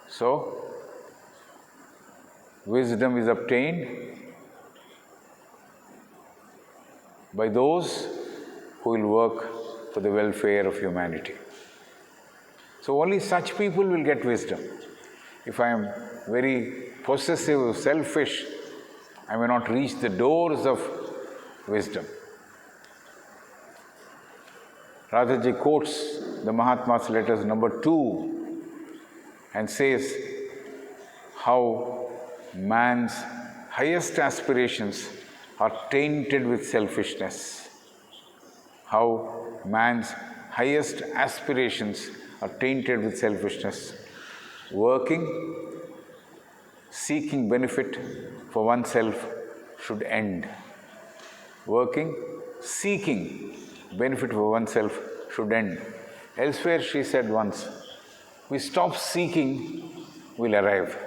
Speaker 1: So, wisdom is obtained by those who will work for the welfare of humanity. So only such people will get wisdom. If I am very possessive, selfish, I may not reach the doors of wisdom. Radhaji quotes the Mahatma's letters number 2 and says how man's highest aspirations are tainted with selfishness. How man's highest aspirations are tainted with selfishness. Working, seeking benefit for oneself should end. Working, seeking benefit for oneself should end. Elsewhere she said once, we stop seeking, we'll arrive.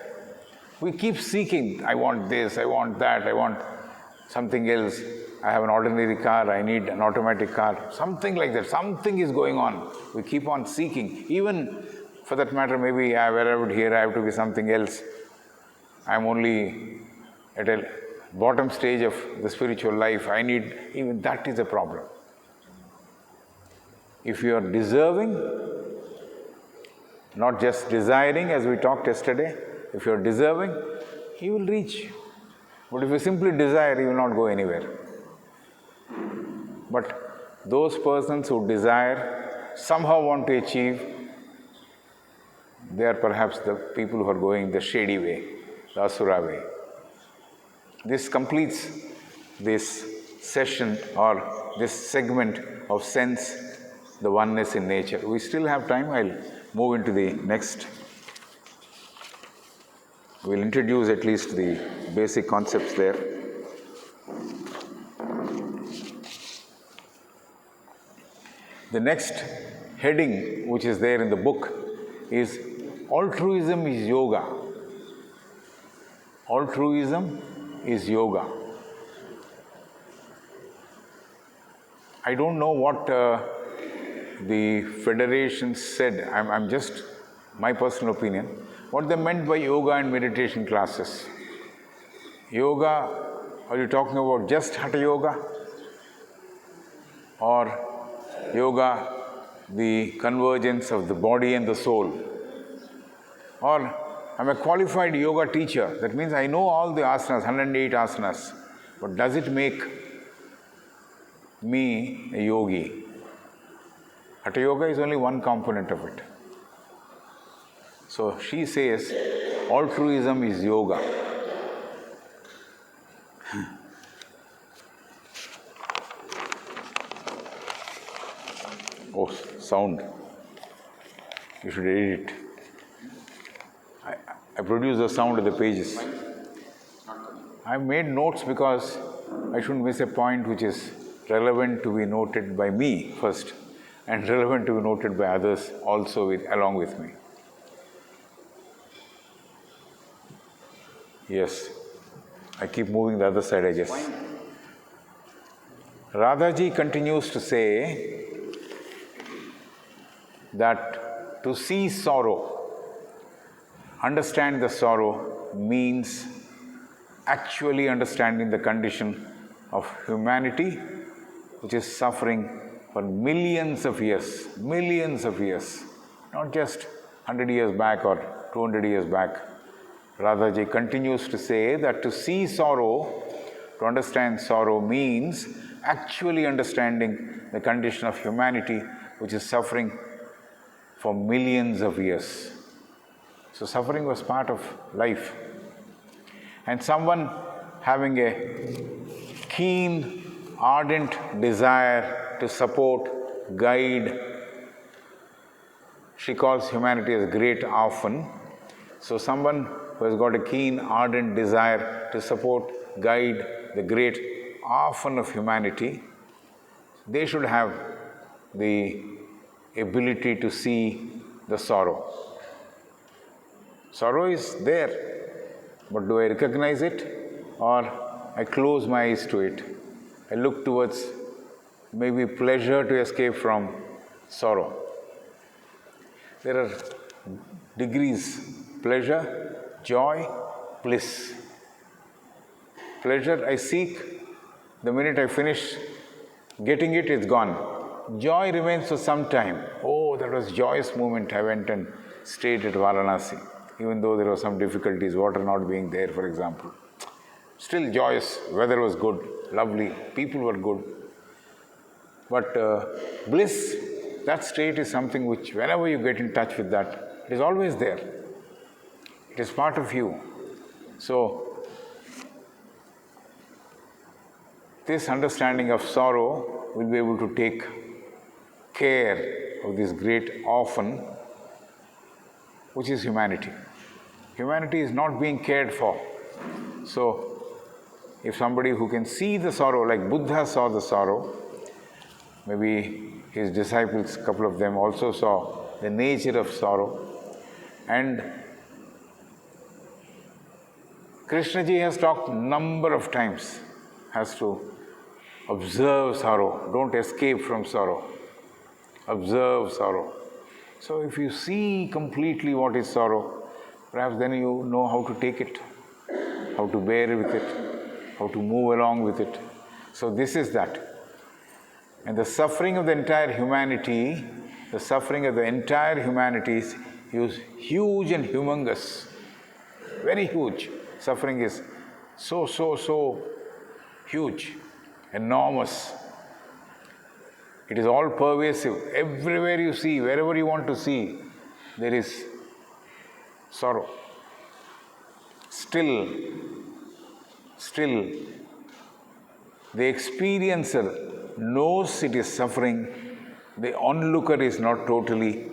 Speaker 1: We keep seeking, I want this, I want that, I want something else. I have an ordinary car, I need an automatic car, something like that. Something is going on. We keep on seeking. Even for that matter, maybe I arrived here, I have to be something else. I'm only at a bottom stage of the spiritual life. I need, even that is a problem. If you are deserving, not just desiring as we talked yesterday, if you are deserving, you will reach. But if you simply desire, you will not go anywhere. But those persons who desire, somehow want to achieve, they are perhaps the people who are going the shady way, the Asura way. This completes this session or this segment of sense, the oneness in nature. We still have time. I'll move into the next. We'll introduce at least the basic concepts there. The next heading, which is there in the book, is altruism is yoga. Altruism is yoga. I don't know what the federation said. I'm just my personal opinion. What they meant by yoga and meditation classes. Yoga, are you talking about just Hatha Yoga? Or yoga, the convergence of the body and the soul? Or I'm a qualified yoga teacher. That means I know all the asanas, 108 asanas. But does it make me a yogi? Hatha Yoga is only one component of it. So she says, altruism is yoga. Oh, sound. You should edit it. I produce the sound of the pages. I made notes because I shouldn't miss a point which is relevant to be noted by me first and relevant to be noted by others also along with me. Yes, I keep moving the other side, I guess. Radhaji continues to say that to see sorrow, understand the sorrow, means actually understanding the condition of humanity, which is suffering for millions of years, not just 100 years back or 200 years back. Radhaji continues to say that to see sorrow, to understand sorrow, means actually understanding the condition of humanity, which is suffering for millions of years. So suffering was part of life. And someone having a keen, ardent desire to support, guide, she calls humanity as great orphan. So someone who has got a keen, ardent desire to support, guide the great orphan of humanity, they should have the ability to see the sorrow. Sorrow is there, but do I recognize it, or I close my eyes to it? I look towards maybe pleasure to escape from sorrow. There are degrees: pleasure, joy, bliss. Pleasure I seek, the minute I finish getting it, it's gone. Joy remains for some time. Oh, that was joyous moment. I went and stayed at Varanasi, even though there were some difficulties, water not being there, for example. Still joyous, weather was good, lovely, people were good. But bliss, that state is something which, whenever you get in touch with that, it is always there. It is part of you. So, this understanding of sorrow will be able to take care of this great orphan, which is humanity. Humanity is not being cared for. So, if somebody who can see the sorrow, like Buddha saw the sorrow, maybe his disciples, a couple of them also saw the nature of sorrow. And Krishna ji has talked number of times. has to observe sorrow. Don't escape from sorrow. Observe sorrow. So if you see completely what is sorrow, perhaps then you know how to take it, how to bear with it, how to move along with it. So this is that. And the suffering of the entire humanity, is huge and humongous. Very huge. Suffering is so huge, enormous. It is all pervasive. Everywhere you see, wherever you want to see, there is sorrow. Still, the experiencer knows it is suffering. The onlooker is not totally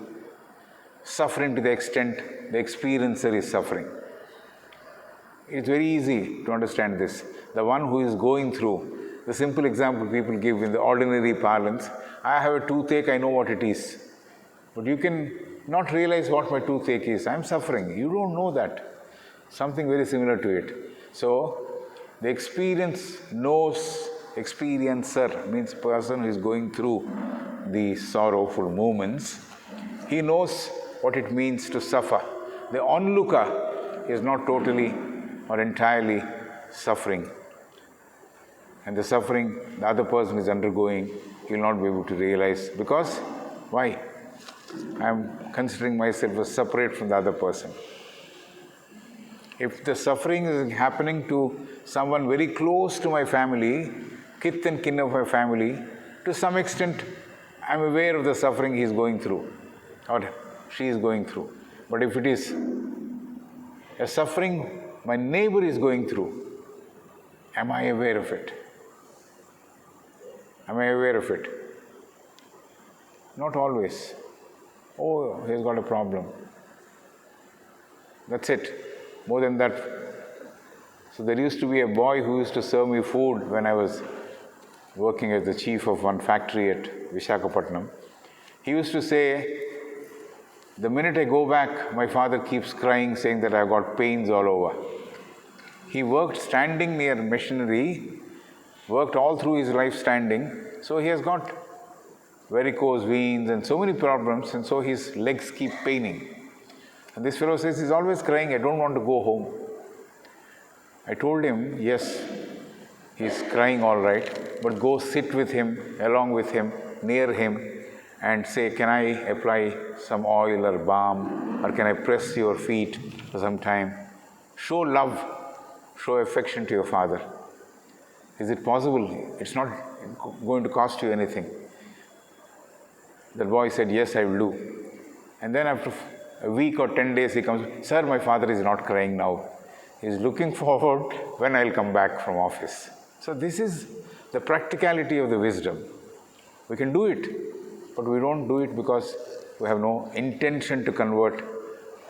Speaker 1: suffering to the extent the experiencer is suffering. It's very easy to understand this. The one who is going through, the simple example people give in the ordinary parlance, I have a toothache, I know what it is. But you can not realize what my toothache is. I'm suffering. You don't know that. Something very similar to it. So, the experiencer means person who is going through the sorrowful moments. He knows what it means to suffer. The onlooker is not totally or entirely suffering. And the suffering the other person is undergoing, he will not be able to realize. Because, why? I am considering myself as separate from the other person. If the suffering is happening to someone very close to my family, kith and kin of my family, to some extent I am aware of the suffering he is going through or she is going through. But if it is a suffering my neighbor is going through, am I aware of it? Am I aware of it? Not always. Oh, he has got a problem. That's it. More than that. So there used to be a boy who used to serve me food when I was working as the chief of one factory at Visakhapatnam. He used to say, the minute I go back, my father keeps crying, saying that I've got pains all over. He worked standing near machinery, worked all through his life standing, so he has got varicose veins and so many problems, and so his legs keep paining. And this fellow says, he's always crying, I don't want to go home. I told him, yes, he's crying all right, but go sit with him, along with him, near him, and say, can I apply some oil or balm, or can I press your feet for some time? Show love, show affection to your father. Is it possible? It's not going to cost you anything. The boy said, yes, I will do. And then after a week or 10 days, he comes, sir, my father is not crying now. He is looking forward when I will come back from office. So this is the practicality of the wisdom. We can do it, but we don't do it because we have no intention to convert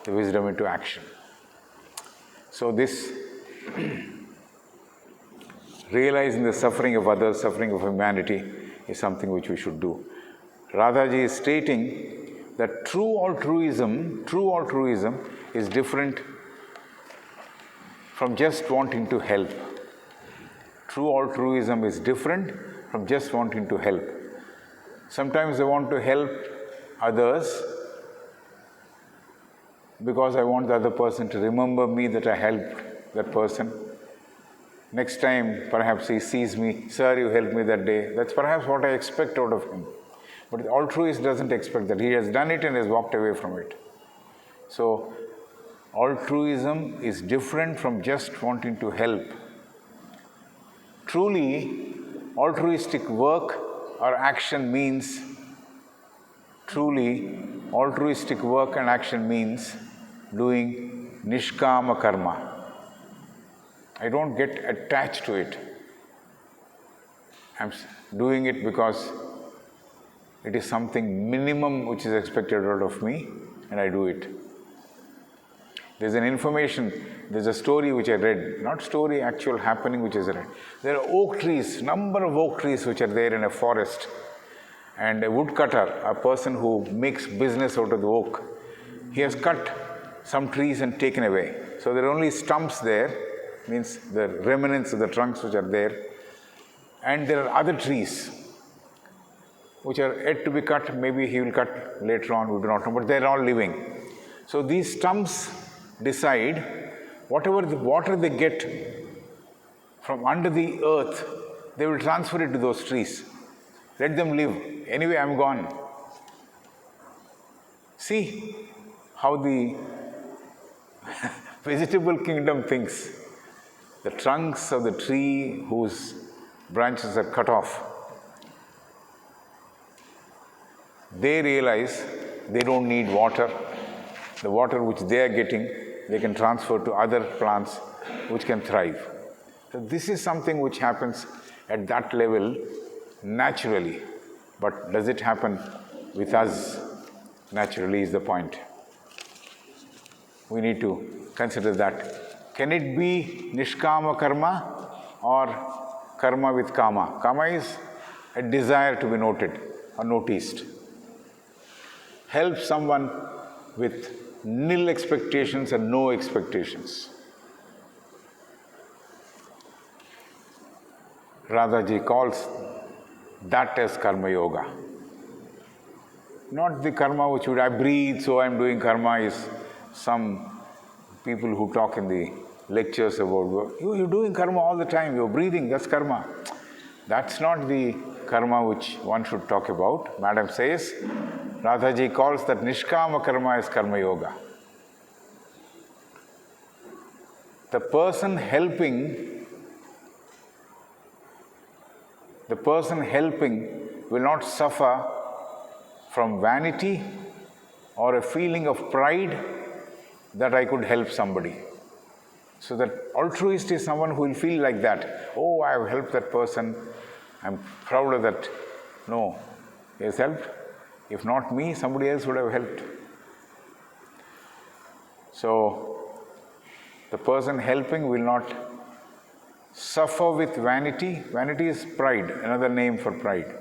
Speaker 1: the wisdom into action. So this realizing the suffering of others, suffering of humanity, is something which we should do. Radhaji is stating that true altruism is different from just wanting to help. True altruism is different from just wanting to help. Sometimes I want to help others because I want the other person to remember me that I helped that person. Next time, perhaps he sees me, sir, you helped me that day. That's perhaps what I expect out of him. But the altruist doesn't expect that. He has done it and has walked away from it. So, altruism is different from just wanting to help. Truly, altruistic work or action means doing nishkama karma. I don't get attached to it. I'm doing it because it is something minimum which is expected out of me, and I do it. There's a story which I read, not story, actual happening which is read. There are oak trees, number of oak trees which are there in a forest. And a woodcutter, a person who makes business out of the oak, he has cut some trees and taken away. So there are only stumps there, means the remnants of the trunks which are there. And there are other trees which are yet to be cut. Maybe he will cut later on, we do not know, but they're all living. So these stumps decide whatever the water they get from under the earth, they will transfer it to those trees. Let them live. Anyway, I'm gone. See how the vegetable kingdom thinks. The trunks of the tree whose branches are cut off, they realize they don't need water. The water which they are getting, they can transfer to other plants which can thrive. So this is something which happens at that level naturally. But does it happen with us naturally is the point. We need to consider that. Can it be nishkama karma or karma with kama? Kama is a desire to be noted or noticed. Help someone with nil expectations and no expectations. Radhaji calls that as karma yoga. Not the karma which I breathe, so I'm doing karma, is some people who talk in the lectures about, you're doing karma all the time, you're breathing, that's karma. That's not the karma which one should talk about. Madam says, Radhaji calls that nishkama karma as karma yoga. The person helping will not suffer from vanity or a feeling of pride that I could help somebody. So that altruist is someone who will feel like that. Oh, I have helped that person. I'm proud of that. No, he has helped. If not me, somebody else would have helped. So, the person helping will not suffer with vanity. Vanity is pride, another name for pride.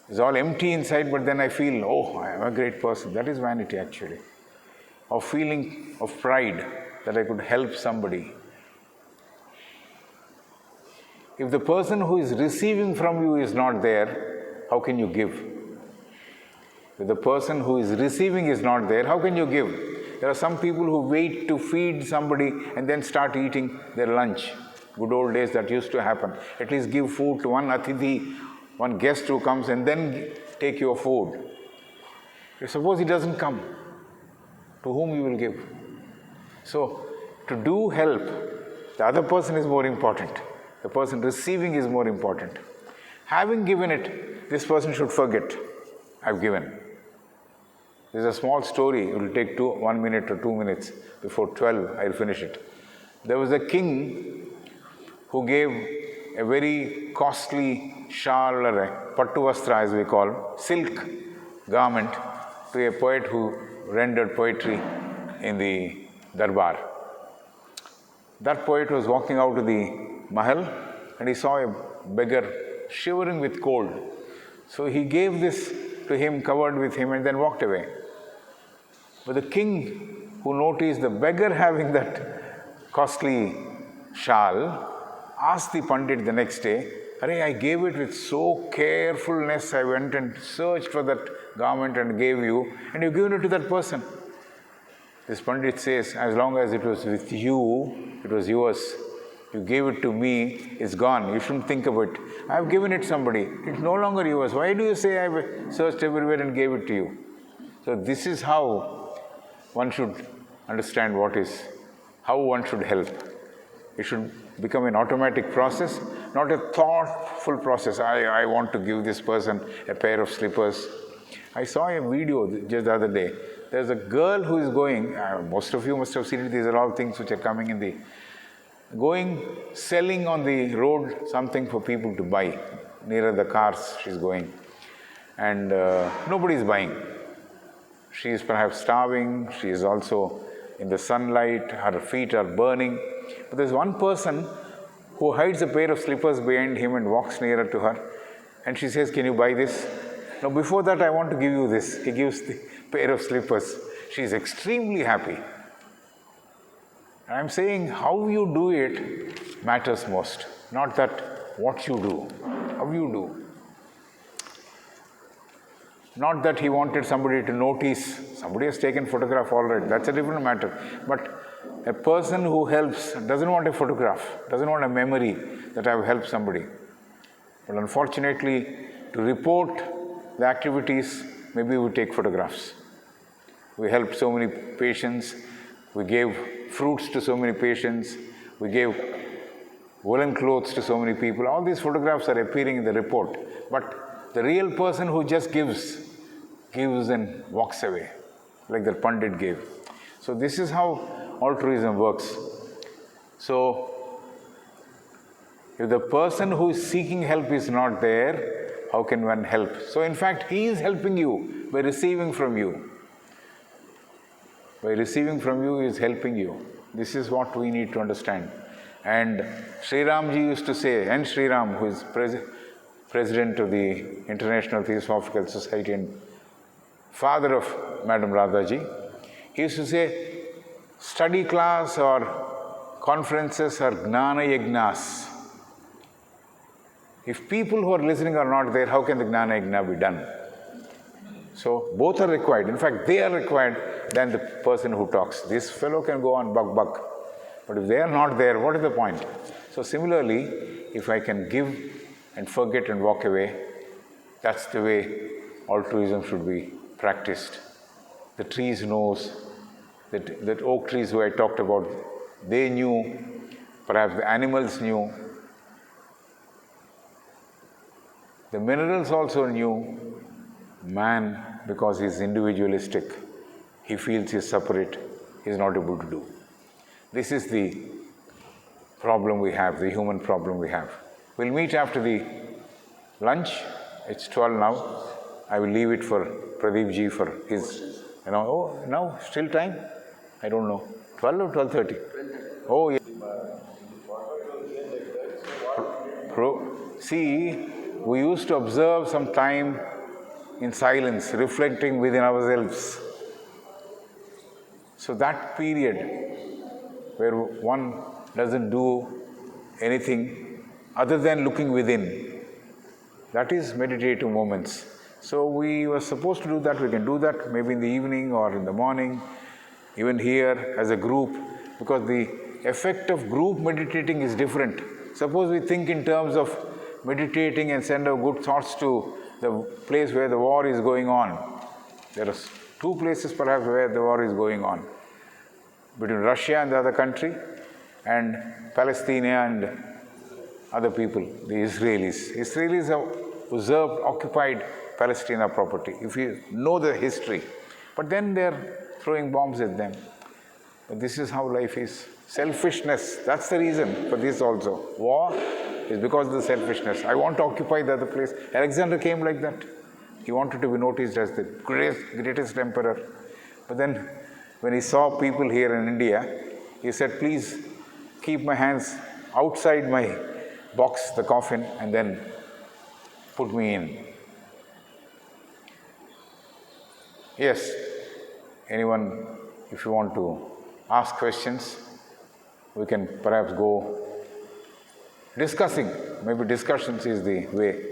Speaker 1: It's all empty inside, but then I feel, oh, I am a great person. That is vanity actually. Or feeling of pride that I could help somebody. If the person who is receiving from you is not there, how can you give? If the person who is receiving is not there, how can you give? There are some people who wait to feed somebody and then start eating their lunch. Good old days, that used to happen. At least give food to one atithi, one guest who comes, and then take your food. Suppose he doesn't come, to whom you will give? So, to do help, the other person is more important. The person receiving is more important. Having given it, this person should forget, I've given. There's a small story, it will take 1 minute or 2 minutes. Before 12, I'll finish it. There was a king who gave a very costly shawl or a pattu vastra, as we call, silk garment, to a poet who rendered poetry in the darbar. That poet was walking out to the mahal and he saw a beggar shivering with cold. So he gave this to him, covered with him, and then walked away. But the king, who noticed the beggar having that costly shawl, asked the Pandit the next day, Arey, I gave it with so carefulness, I went and searched for that garment and gave you, and you've given it to that person. This Pandit says, as long as it was with you, it was yours. You gave it to me, it's gone. You shouldn't think of it. I've given it to somebody. It's no longer yours. Why do you say I've searched everywhere and gave it to you? So this is how one should understand how one should help. It should become an automatic process, not a thoughtful process. I want to give this person a pair of slippers. I saw a video just the other day. There's a girl who is going, most of you must have seen it, these are all things which are coming in selling on the road something for people to buy. Nearer the cars she's going. And nobody is buying. She is perhaps starving, she is also in the sunlight, her feet are burning. But there's one person who hides a pair of slippers behind him and walks nearer to her. And she says, can you buy this? No, before that I want to give you this. He gives the pair of slippers. She is extremely happy. And I'm saying how you do it matters most, not that what you do. How you do? Not that he wanted somebody to notice. Somebody has taken photograph, all right, that's a different matter. But a person who helps doesn't want a photograph, doesn't want a memory that I've helped somebody. But unfortunately, to report the activities, maybe we take photographs. We helped so many patients, we gave fruits to so many patients, we gave woolen clothes to so many people. All these photographs are appearing in the report. But the real person who just gives and walks away, like that Pandit gave. So this is how altruism works. So if the person who is seeking help is not there, how can one help? So in fact, he is helping you by receiving from you. By receiving from you, he is helping you. This is what we need to understand. And Sri Ramji used to say, and Sri Ram, who is president of the International Theosophical Society and father of Madam Radhaji, he used to say, study class or conferences are gnana yagnas. If people who are listening are not there, how can the gnana yagna be done? So both are required. In fact, they are required than the person who talks. This fellow can go on buck. But if they are not there, what is the point? So similarly, if I can give and forget and walk away, that's the way altruism should be practiced. The trees knows, that oak trees who I talked about, they knew, perhaps the animals knew, the minerals also knew. Man, because he is individualistic, he feels he is separate, he is not able to do. This is the problem we have, the human problem we have. We'll meet after the lunch. It's 12 now. I will leave it for Pradeep ji for his, now still time? I don't know. 12 or 12:30? Oh, yeah. See, we used to observe some time in silence, reflecting within ourselves. So that period where one doesn't do anything other than looking within, that is meditative moments. So we were supposed to do that. We can do that maybe in the evening or in the morning, even here as a group, because the effect of group meditating is different. Suppose we think in terms of meditating and send our good thoughts to the place where the war is going on. There are two places perhaps where the war is going on, between Russia and the other country, and Palestine and other people, the Israelis. Israelis have usurped, occupied Palestine property, if you know the history. But then they are throwing bombs at them. But this is how life is. Selfishness, that's the reason for this also. War is because of the selfishness. I want to occupy the other place. Alexander came like that. He wanted to be noticed as the greatest emperor. But then when he saw people here in India, he said, please keep my hands outside my box, the coffin, and then put me in. Yes, anyone, if you want to ask questions, we can perhaps go discussing. Maybe discussions is the way.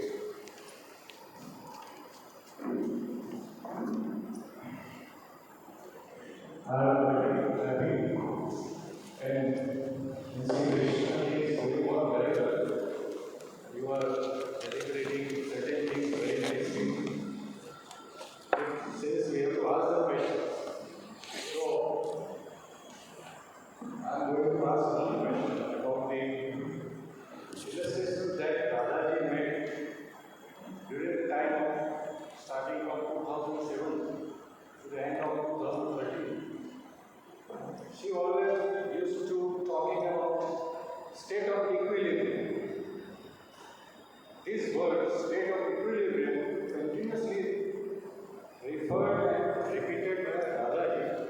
Speaker 2: She always used to talking about state of equilibrium. This word, state of equilibrium, continuously referred and repeated by Radhaji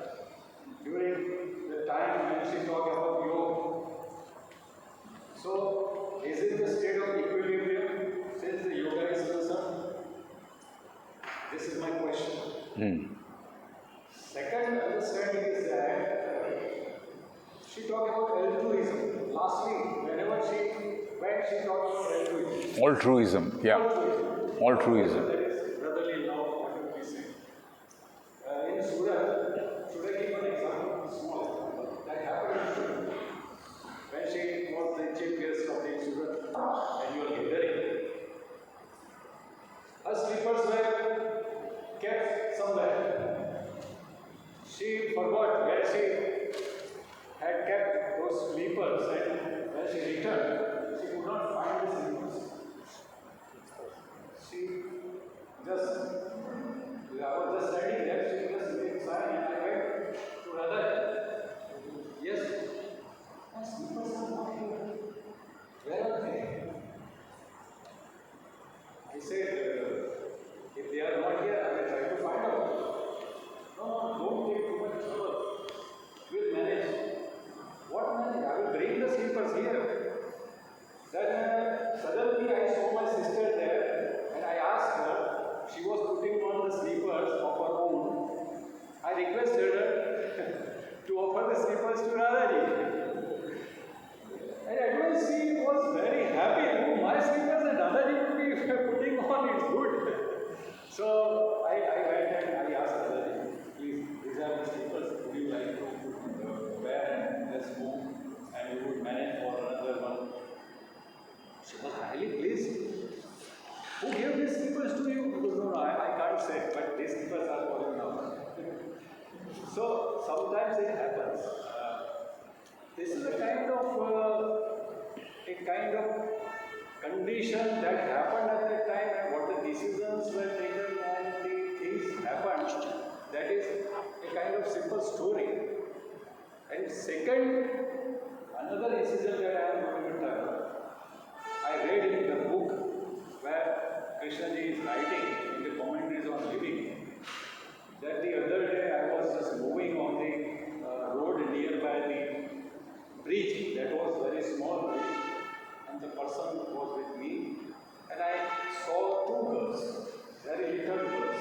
Speaker 2: during the time when she talked about yoga. So, is it the state of equilibrium since the yoga is concerned? This is my question. Second understanding is that she talked about altruism. Last week, whenever she when she talked about altruism.
Speaker 1: Altruism, yeah. Altruism.
Speaker 2: That is brotherly love, what would we say? In Surat, should I give an example? Small example. That happened in Surat. When she was the chief guest of the Surat annual gathering, her slippers were kept somewhere. She forgot where she had kept those slippers, and when she returned, she could not find the slippers. She just, I was just standing there, she just made a sign, and I went to Radha. Yes, my slippers are not here. Where are they? I said, if they are not here, I will try to find out. No, don't take too much trouble. We'll manage. What manage? I will bring the slippers here. Then suddenly I saw my sister there and I asked her, she was putting on the slippers of her own. I requested her to offer the slippers to Radhaji. And at once she was very happy. Oh, my slippers and Radhaji would be putting on, it's good. So I went and I asked Radhaji, please, these are the slippers. Would you like to wear and let's move and we would manage for another one? She was highly pleased. Who gave these slippers to you? No, I can't say, but these slippers are for you now. So sometimes it happens. This is a kind of condition that happened at that time, and what the decisions were taken and the things happened. That is a kind of simple story. And second, another incident that I am going to tell. I read in the book where Krishna ji is writing in the commentaries on living that the other day I was just moving on the road nearby the bridge that was very small bridge, and the person was with me, and I saw two girls, very little girls,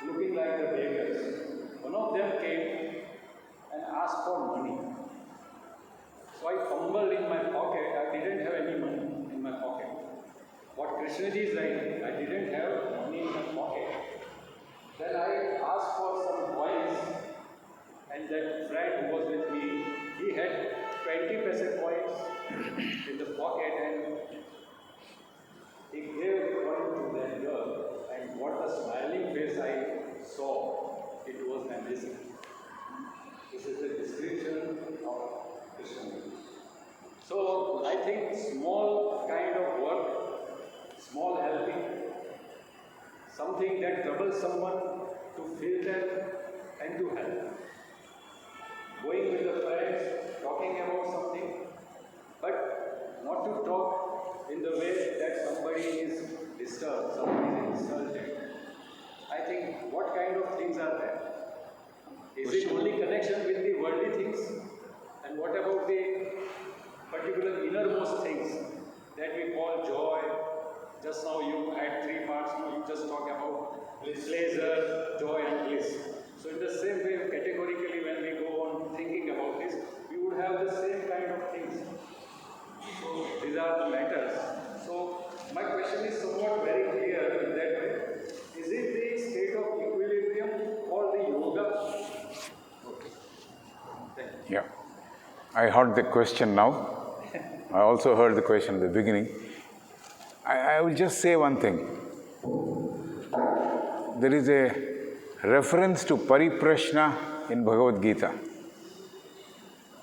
Speaker 2: looking like the beggars. One of them came and asked for money. So I fumbled in my pocket. I didn't have any money in my pocket. What Krishna ji is writing, I didn't have money in my pocket. Then I asked for some coins, and that friend who was with me, he had 20 paise coins in the pocket, and he gave the coin to that girl. And what a smiling face I saw! It was amazing. This is the description of Krishna. So I think small kind of work, small helping, something that troubles someone, to feel them and to help. Going with the friends, talking about something, but not to talk in the way that somebody is disturbed, somebody is insulted. I think what kind of things are there? Is it only connection with the worldly things? And what about the particular innermost things that we call joy? Just now you add three parts, now you just talk about pleasure, joy and bliss. So in the same way, categorically, when we go on thinking about this, we would have the same kind of things. So these are the matters. So my question is somewhat very clear in that way. Is it the state of equilibrium or the yoga?
Speaker 1: Yeah. I heard the question now. I also heard the question at the beginning. I will just say one thing. There is a reference to pariprashna in Bhagavad Gita.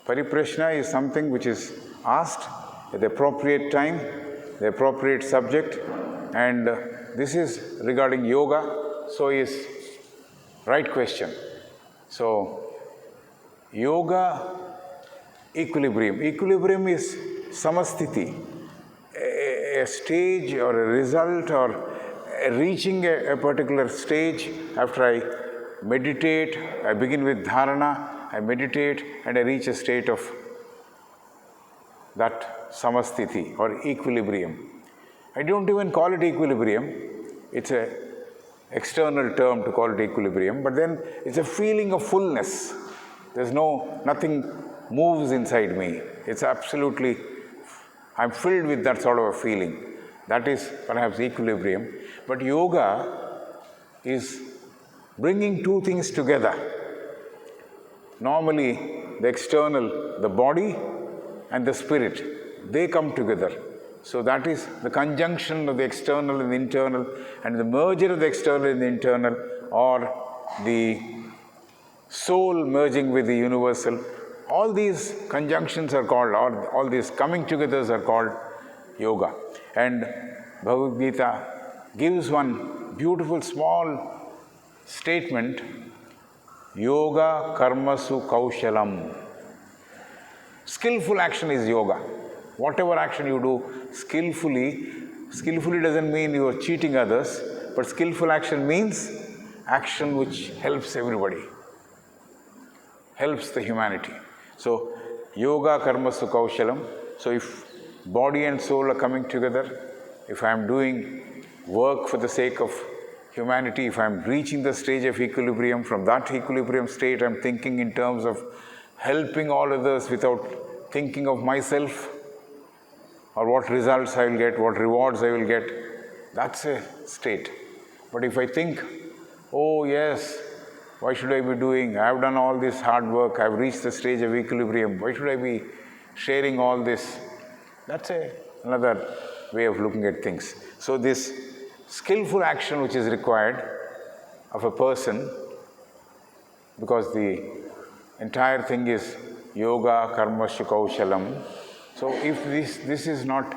Speaker 1: Pariprashna is something which is asked at the appropriate time, the appropriate subject, and this is regarding yoga, so is right question. So, yoga, equilibrium. Equilibrium is samasthiti, a stage or a result or reaching a particular stage. After I meditate, I begin with dharana, I meditate and I reach a state of that samasthiti or equilibrium. I don't even call it equilibrium. It's an external term to call it equilibrium, but then it's a feeling of fullness. There's nothing moves inside me. It's absolutely I'm filled with that sort of a feeling. That is perhaps equilibrium. But yoga is bringing two things together. Normally, the external, the body and the spirit, they come together. So that is the conjunction of the external and the internal, and the merger of the external and the internal, or the soul merging with the universal. All these conjunctions are called, or all these coming togethers are called yoga. And Bhagavad Gita gives one beautiful small statement, yoga karmasu kaushalam. Skillful action is yoga. Whatever action you do skillfully doesn't mean you are cheating others, but skillful action means action which helps everybody, helps the humanity. So, yoga karmasu kaushalam. So, if body and soul are coming together, if I am doing work for the sake of humanity, if I am reaching the stage of equilibrium, from that equilibrium state I am thinking in terms of helping all others without thinking of myself or what results I will get, what rewards I will get, that's a state. But if I think, oh yes, why should I be doing? I have done all this hard work, I have reached the stage of equilibrium, why should I be sharing all this? That's another way of looking at things. So this skillful action which is required of a person, because the entire thing is yoga karmasya kaushalam. So if this is not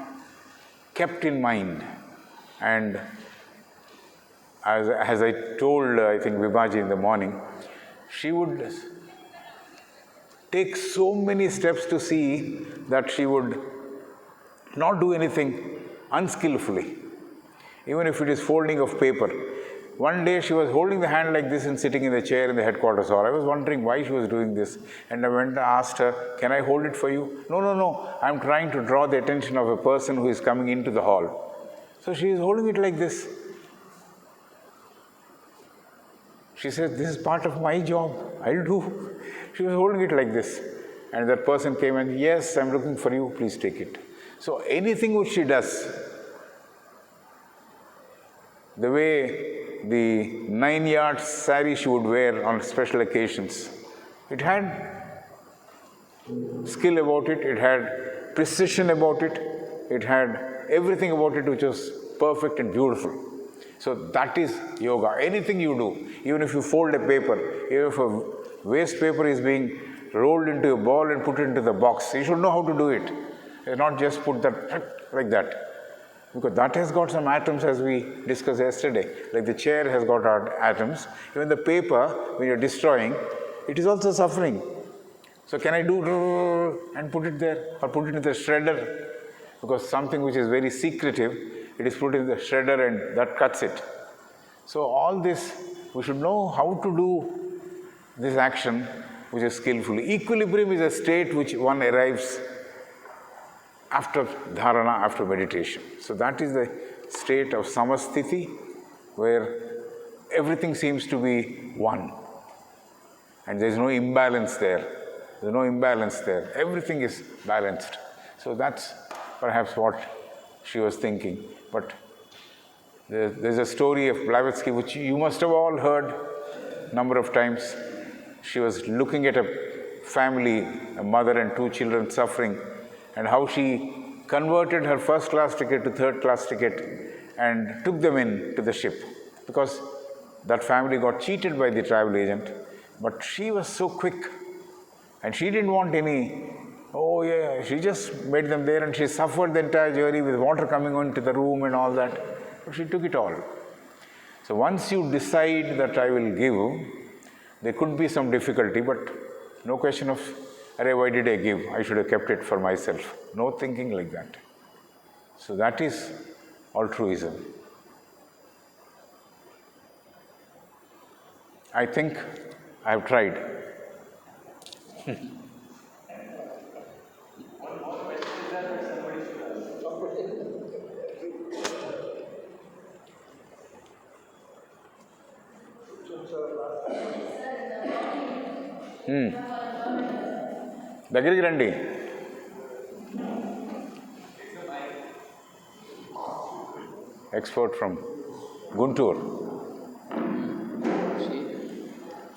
Speaker 1: kept in mind, and as I told, I think Vibhaji in the morning, she would take so many steps to see that she would not do anything unskillfully, even if it is folding of paper. One day she was holding the hand like this and sitting in the chair in the headquarters hall. I was wondering why she was doing this, and I went and asked her, can I hold it for you? No, I'm trying to draw the attention of a person who is coming into the hall. So she is holding it like this. She said, this is part of my job, I'll do. She was holding it like this. And that person came and, yes, I'm looking for you, please take it. So anything which she does, the way the 9-yard sari she would wear on special occasions, it had skill about it, it had precision about it, it had everything about it which was perfect and beautiful. So that is yoga. Anything you do, even if you fold a paper, even if a waste paper is being rolled into a ball and put into the box, you should know how to do it. Not just put that like that. Because that has got some atoms, as we discussed yesterday. Like the chair has got atoms. Even the paper, when you're destroying, it is also suffering. So can I do and put it there, or put it in the shredder? Because something which is very secretive, it is put in the shredder and that cuts it. So all this, we should know how to do this action which is skillfully. Equilibrium is a state which one arrives after dharana, after meditation. So that is the state of samasthiti, where everything seems to be one. And there is no imbalance there. There is no imbalance there. Everything is balanced. So that's perhaps what she was thinking. But there's a story of Blavatsky which you must have all heard a number of times. She was looking at a family, a mother and 2 children suffering, and how she converted her first-class ticket to third-class ticket and took them in to the ship, because that family got cheated by the travel agent. But she was so quick, and she didn't want any, oh yeah, she just made them there, and she suffered the entire journey with water coming into the room and all that. But she took it all. So once you decide that I will give, there could be some difficulty, but no question of, arey, why did I give? I should have kept it for myself. No thinking like that. So that is altruism. I think I have tried. దగ్గరికి రండి. expert from Guntur,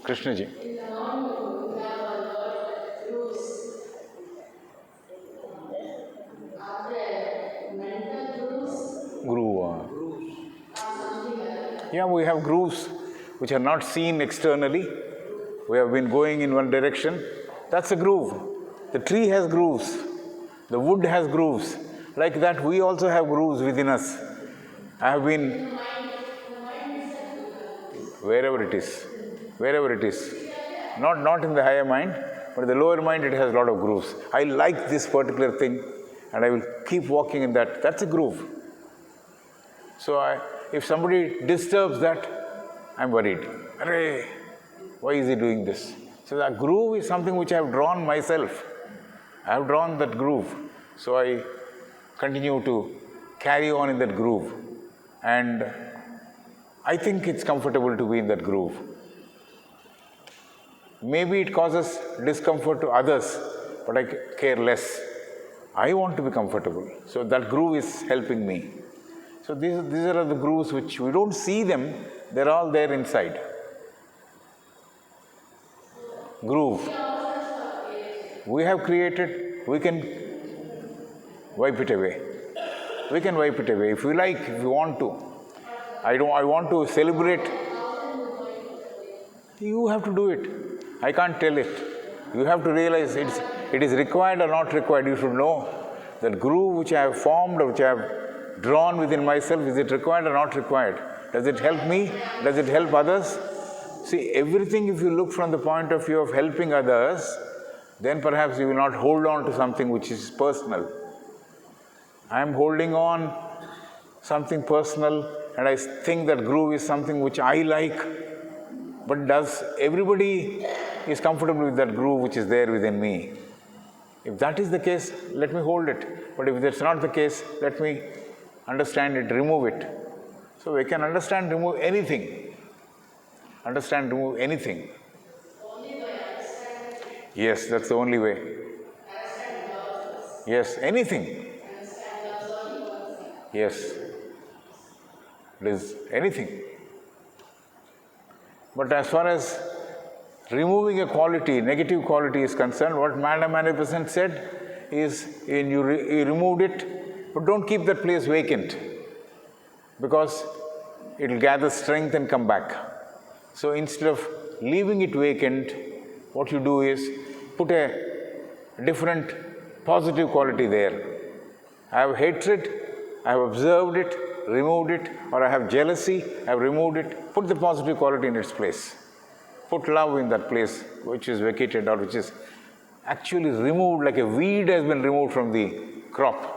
Speaker 1: Krishna ji. Groove. Yeah, we have grooves which are not seen externally. We have been going in one direction. That's a groove. The tree has grooves. The wood has grooves. Like that, we also have grooves within us. I have been wherever it is, not in the higher mind, but in the lower mind it has a lot of grooves. I like this particular thing, and I will keep walking in that. That's a groove. So if somebody disturbs that, I'm worried. Array, why is he doing this? So that groove is something which I have drawn myself. I have drawn that groove. So I continue to carry on in that groove. And I think it's comfortable to be in that groove. Maybe it causes discomfort to others, but I care less. I want to be comfortable. So that groove is helping me. So these are the grooves which we don't see them, they're all there inside. Groove. We have created, we can wipe it away. We can wipe it away if we like, if we want to. I want to celebrate. You have to do it. I can't tell it. You have to realize it is required or not required. You should know that groove which I have formed, which I have drawn within myself, is it required or not required? Does it help me? Does it help others? See, everything, if you look from the point of view of helping others, then perhaps you will not hold on to something which is personal. I am holding on something personal, and I think that groove is something which I like, but does everybody is comfortable with that groove which is there within me? If that is the case, let me hold it. But if that's not the case, let me understand it, remove it. So we can understand, remove anything. Understand, remove anything. Yes, that's the only way. Yes, anything. Yes. It is anything. But as far as removing a quality, negative quality is concerned, what Madam 100% said is, you removed it, but don't keep that place vacant, because it will gather strength and come back. So instead of leaving it vacant, what you do is put a different positive quality there. I have hatred, I have observed it, removed it, or I have jealousy, I have removed it. Put the positive quality in its place. Put love in that place which is vacated or which is actually removed, like a weed has been removed from the crop.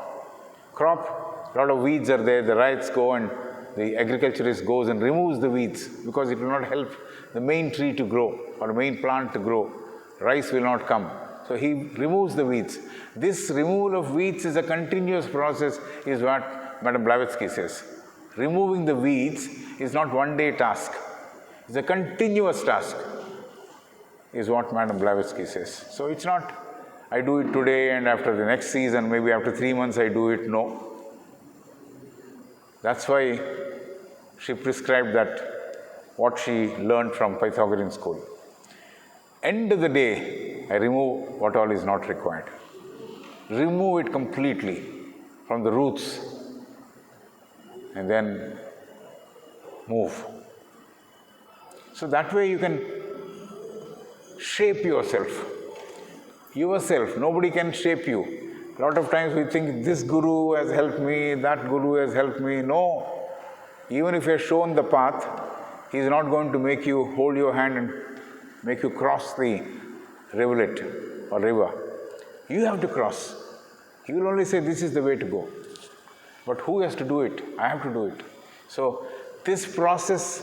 Speaker 1: A lot of weeds are there, the riots go and the agriculturist goes and removes the weeds because it will not help the main tree to grow or the main plant to grow. Rice will not come. So he removes the weeds. This removal of weeds is a continuous process, is what Madam Blavatsky says. Removing the weeds is not one-day task. It's a continuous task, is what Madam Blavatsky says. So it's not, I do it today and after the next season, maybe after 3 months I do it. No. That's why she prescribed that, what she learned from Pythagorean school. End of the day, I remove what all is not required. Remove it completely from the roots and then move. So that way you can shape yourself. Nobody can shape you. A lot of times we think, this guru has helped me, that guru has helped me. No. Even if you are shown the path, he is not going to make you hold your hand and make you cross the rivulet or river. You have to cross. He will only say, this is the way to go. But who has to do it? I have to do it. So this process,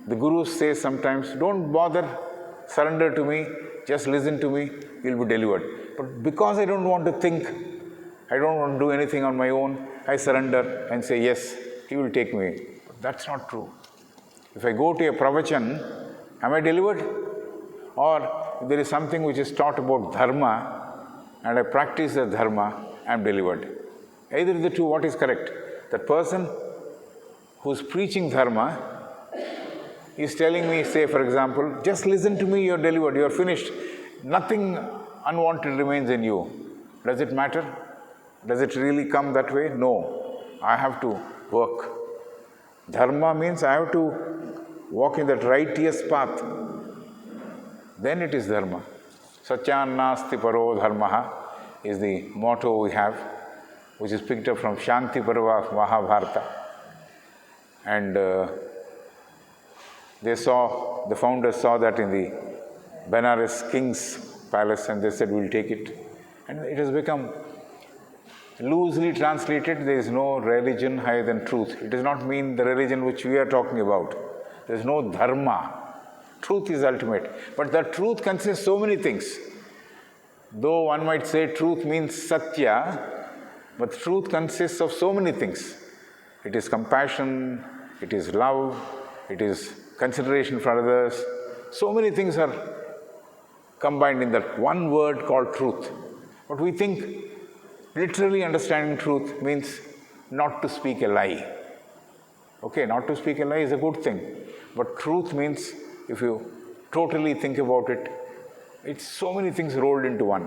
Speaker 1: the guru says sometimes, don't bother, surrender to me, just listen to me, you'll be delivered. But because I don't want to think, I don't want to do anything on my own, I surrender and say, yes, he will take me. But that's not true. If I go to a pravachan, am I delivered? Or if there is something which is taught about dharma, and I practice the dharma, I am delivered. Either of the two, what is correct? That person who's preaching dharma is telling me, say for example, just listen to me, you're delivered, you're finished. Nothing unwanted remains in you. Does it matter? Does it really come that way? No. I have to work. Dharma means I have to walk in that righteous path. Then it is dharma. Satyam nasti paro dharmaha is the motto we have, which is picked up from Shanti Parva of Mahabharata. And the founders saw that in the Benares king's palace, and they said, we'll take it. And it has become loosely translated, there is no religion higher than truth. It does not mean the religion which we are talking about. There is no dharma. Truth is ultimate. But that truth consists of so many things. Though one might say truth means satya, but truth consists of so many things. It is compassion, it is love, it is consideration for others. So many things are combined in that one word called truth. But we think literally understanding truth means not to speak a lie. Okay, not to speak a lie is a good thing. But truth means, if you totally think about it, it's so many things rolled into one.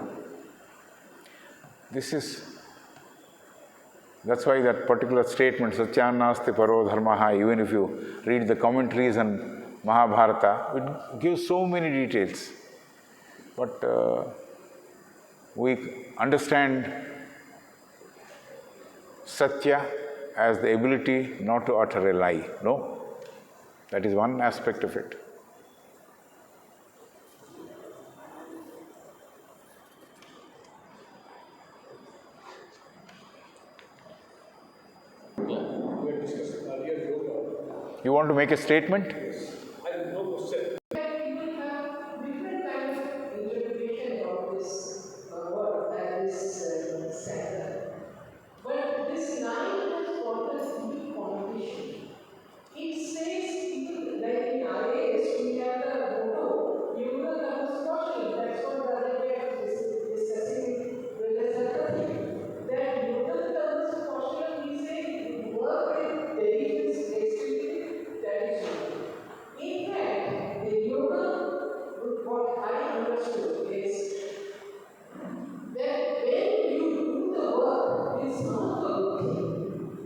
Speaker 1: That's why that particular statement, Satyam nasti paro dharmaha, even if you read the commentaries on Mahabharata, it gives so many details. But we understand Satya as the ability not to utter a lie. No, that is one aspect of it.
Speaker 2: We were discussing earlier yoga.
Speaker 1: You want to make a statement?
Speaker 2: I have no question.
Speaker 3: People have different kinds of interpretation of this word and this center. But this line has got a deep connotation. It says, even like in IAS, we have the motto, yoga comes caution. That's what the other day I was discussing with the Sarpati. That yoga comes caution, we say, work with diligence, dexterity, that is yoga. In fact, the yoga, what I understood is that when you do the work with samatva buddhi,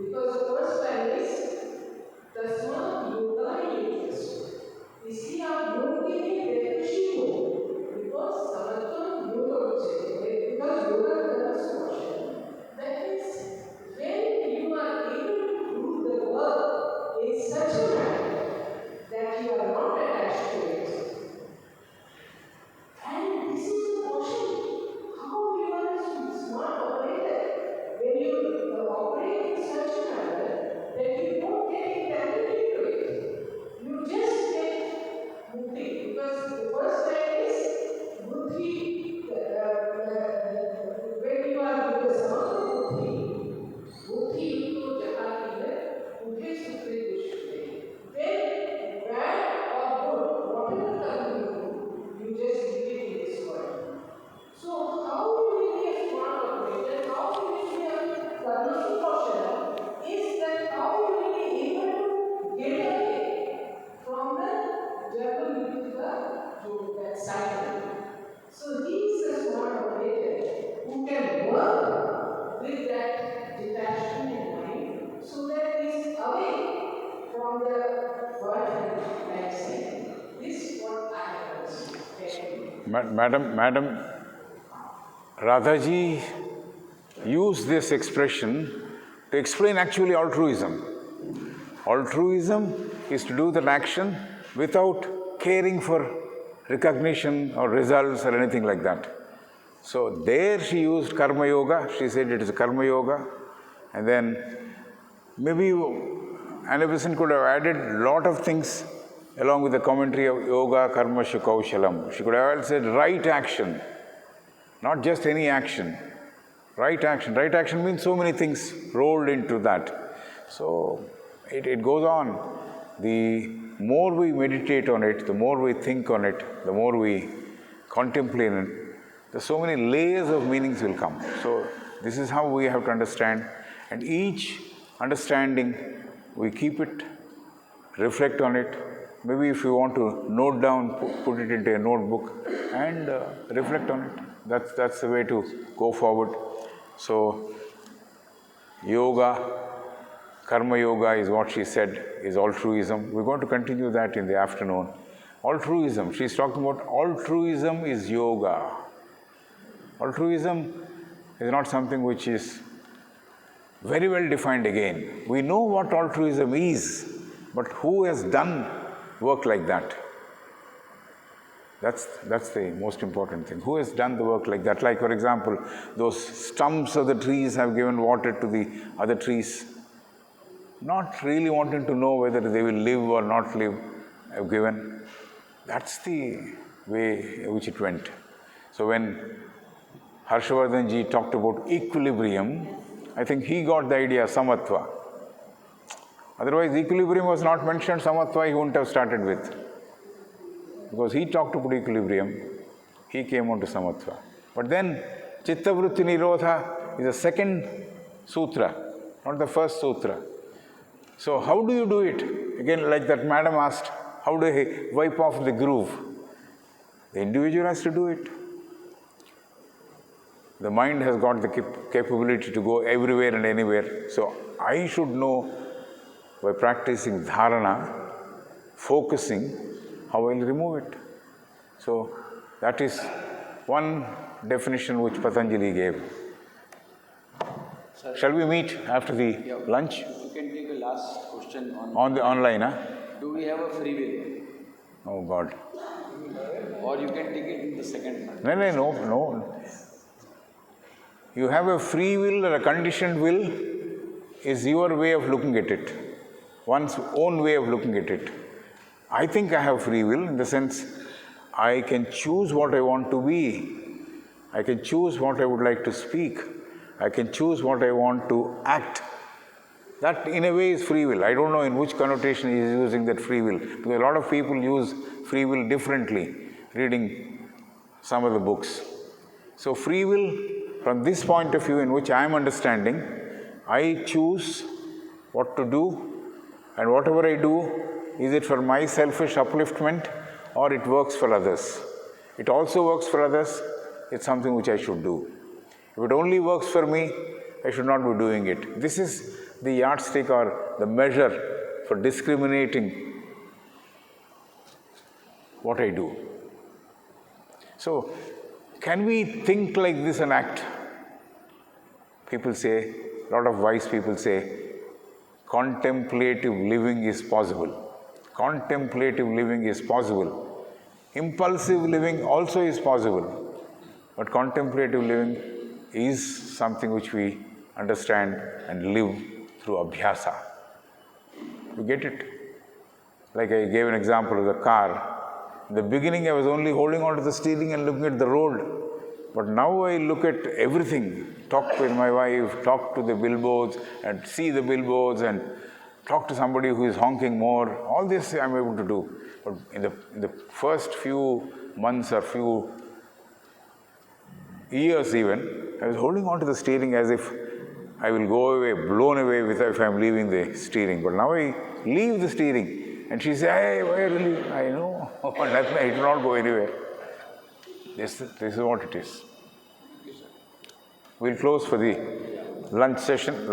Speaker 3: because the first line is tasmat yoga interest. इसलिए आप योग के लिए प्रयत्नशील हो, because samatva yoga उच्चते, because yoga becomes question. That means when you are able to do the work in such a manner that you are not attached to it. And this is the question, how you are a smart operator when you operate in such a manner that you don't get entangled into it. You just get mukti, because the first line is buddhi, when you are with the samatva buddhi yuko jahati hai, mukhe sutre dushte. Then bad or good, whatever karma you do, you just leave it in this world. So how you will be a smart operator, how you will be a karma caution is that how you will be able to get away from the jungle to that cycle. So he is a smart operator who can work with that detachment in mind so that he is away from the birth and life cycle. This is what I have understood.
Speaker 1: Madam Radhaji used this expression to explain actually altruism. Altruism is to do that action without caring for recognition or results or anything like that. So there she used karma yoga. She said it is karma yoga. And then maybe Anna Besant could have added a lot of things along with the commentary of yoga karma shukaushalam. She could have said right action, not just any action. Right action. Right action means so many things rolled into that. So it goes on. The more we meditate on it, the more we think on it, the more we contemplate it, there's so many layers of meanings will come. So this is how we have to understand. And each understanding we keep it, reflect on it. Maybe if you want to note down, put it into a notebook and reflect on it. That's the way to go forward. So, yoga, karma yoga is what she said is altruism. We're going to continue that in the afternoon. Altruism, she's talking about altruism is yoga. Altruism is not something which is very well defined again. We know what altruism is, but who has done work like that? That's the most important thing. Who has done the work like that? Like, for example, those stumps of the trees have given water to the other trees, not really wanting to know whether they will live or not live, have given. That's the way which it went. So when Harshavardhan ji talked about equilibrium, I think he got the idea samatva. Otherwise, equilibrium was not mentioned, samatva he wouldn't have started with. Because he talked about equilibrium, he came on to samatva. But then, chittavritti nirodha is the second sutra, not the first sutra. So how do you do it? Again, like that madam asked, how do I wipe off the groove? The individual has to do it. The mind has got the capability to go everywhere and anywhere. So I should know by practicing dharana, focusing, how I will remove it. So that is one definition which Patanjali gave.
Speaker 4: Sir,
Speaker 1: shall we meet after the lunch?
Speaker 4: You can take a last question
Speaker 1: On the online, huh?
Speaker 4: Do we have a free will?
Speaker 1: Oh God.
Speaker 4: Or you can take it in the second one.
Speaker 1: No. You have a free will or a conditioned will is your way of looking at it. One's own way of looking at it. I think I have free will in the sense I can choose what I want to be. I can choose what I would like to speak. I can choose what I want to act. That in a way is free will. I don't know in which connotation he is using that free will. Because a lot of people use free will differently, reading some of the books. So free will, from this point of view in which I am understanding, I choose what to do, and whatever I do, is it for my selfish upliftment or it works for others? It also works for others, it's something which I should do. If it only works for me, I should not be doing it. This is the yardstick or the measure for discriminating what I do. So, can we think like this and act? People say, a lot of wise people say, contemplative living is possible. Contemplative living is possible. Impulsive living also is possible. But contemplative living is something which we understand and live through abhyasa. You get it? Like I gave an example of the car. In the beginning, I was only holding on to the steering and looking at the road. But now I look at everything, talk with my wife, talk to the billboards and see the billboards and talk to somebody who is honking more. All this I'm able to do. But in the first few months or few years even, I was holding on to the steering as if I will go away, blown away if I'm leaving the steering. But now I leave the steering and she says, hey, why are you leaving? I know, it will not go anywhere. This is what it is. We'll close for the lunch session.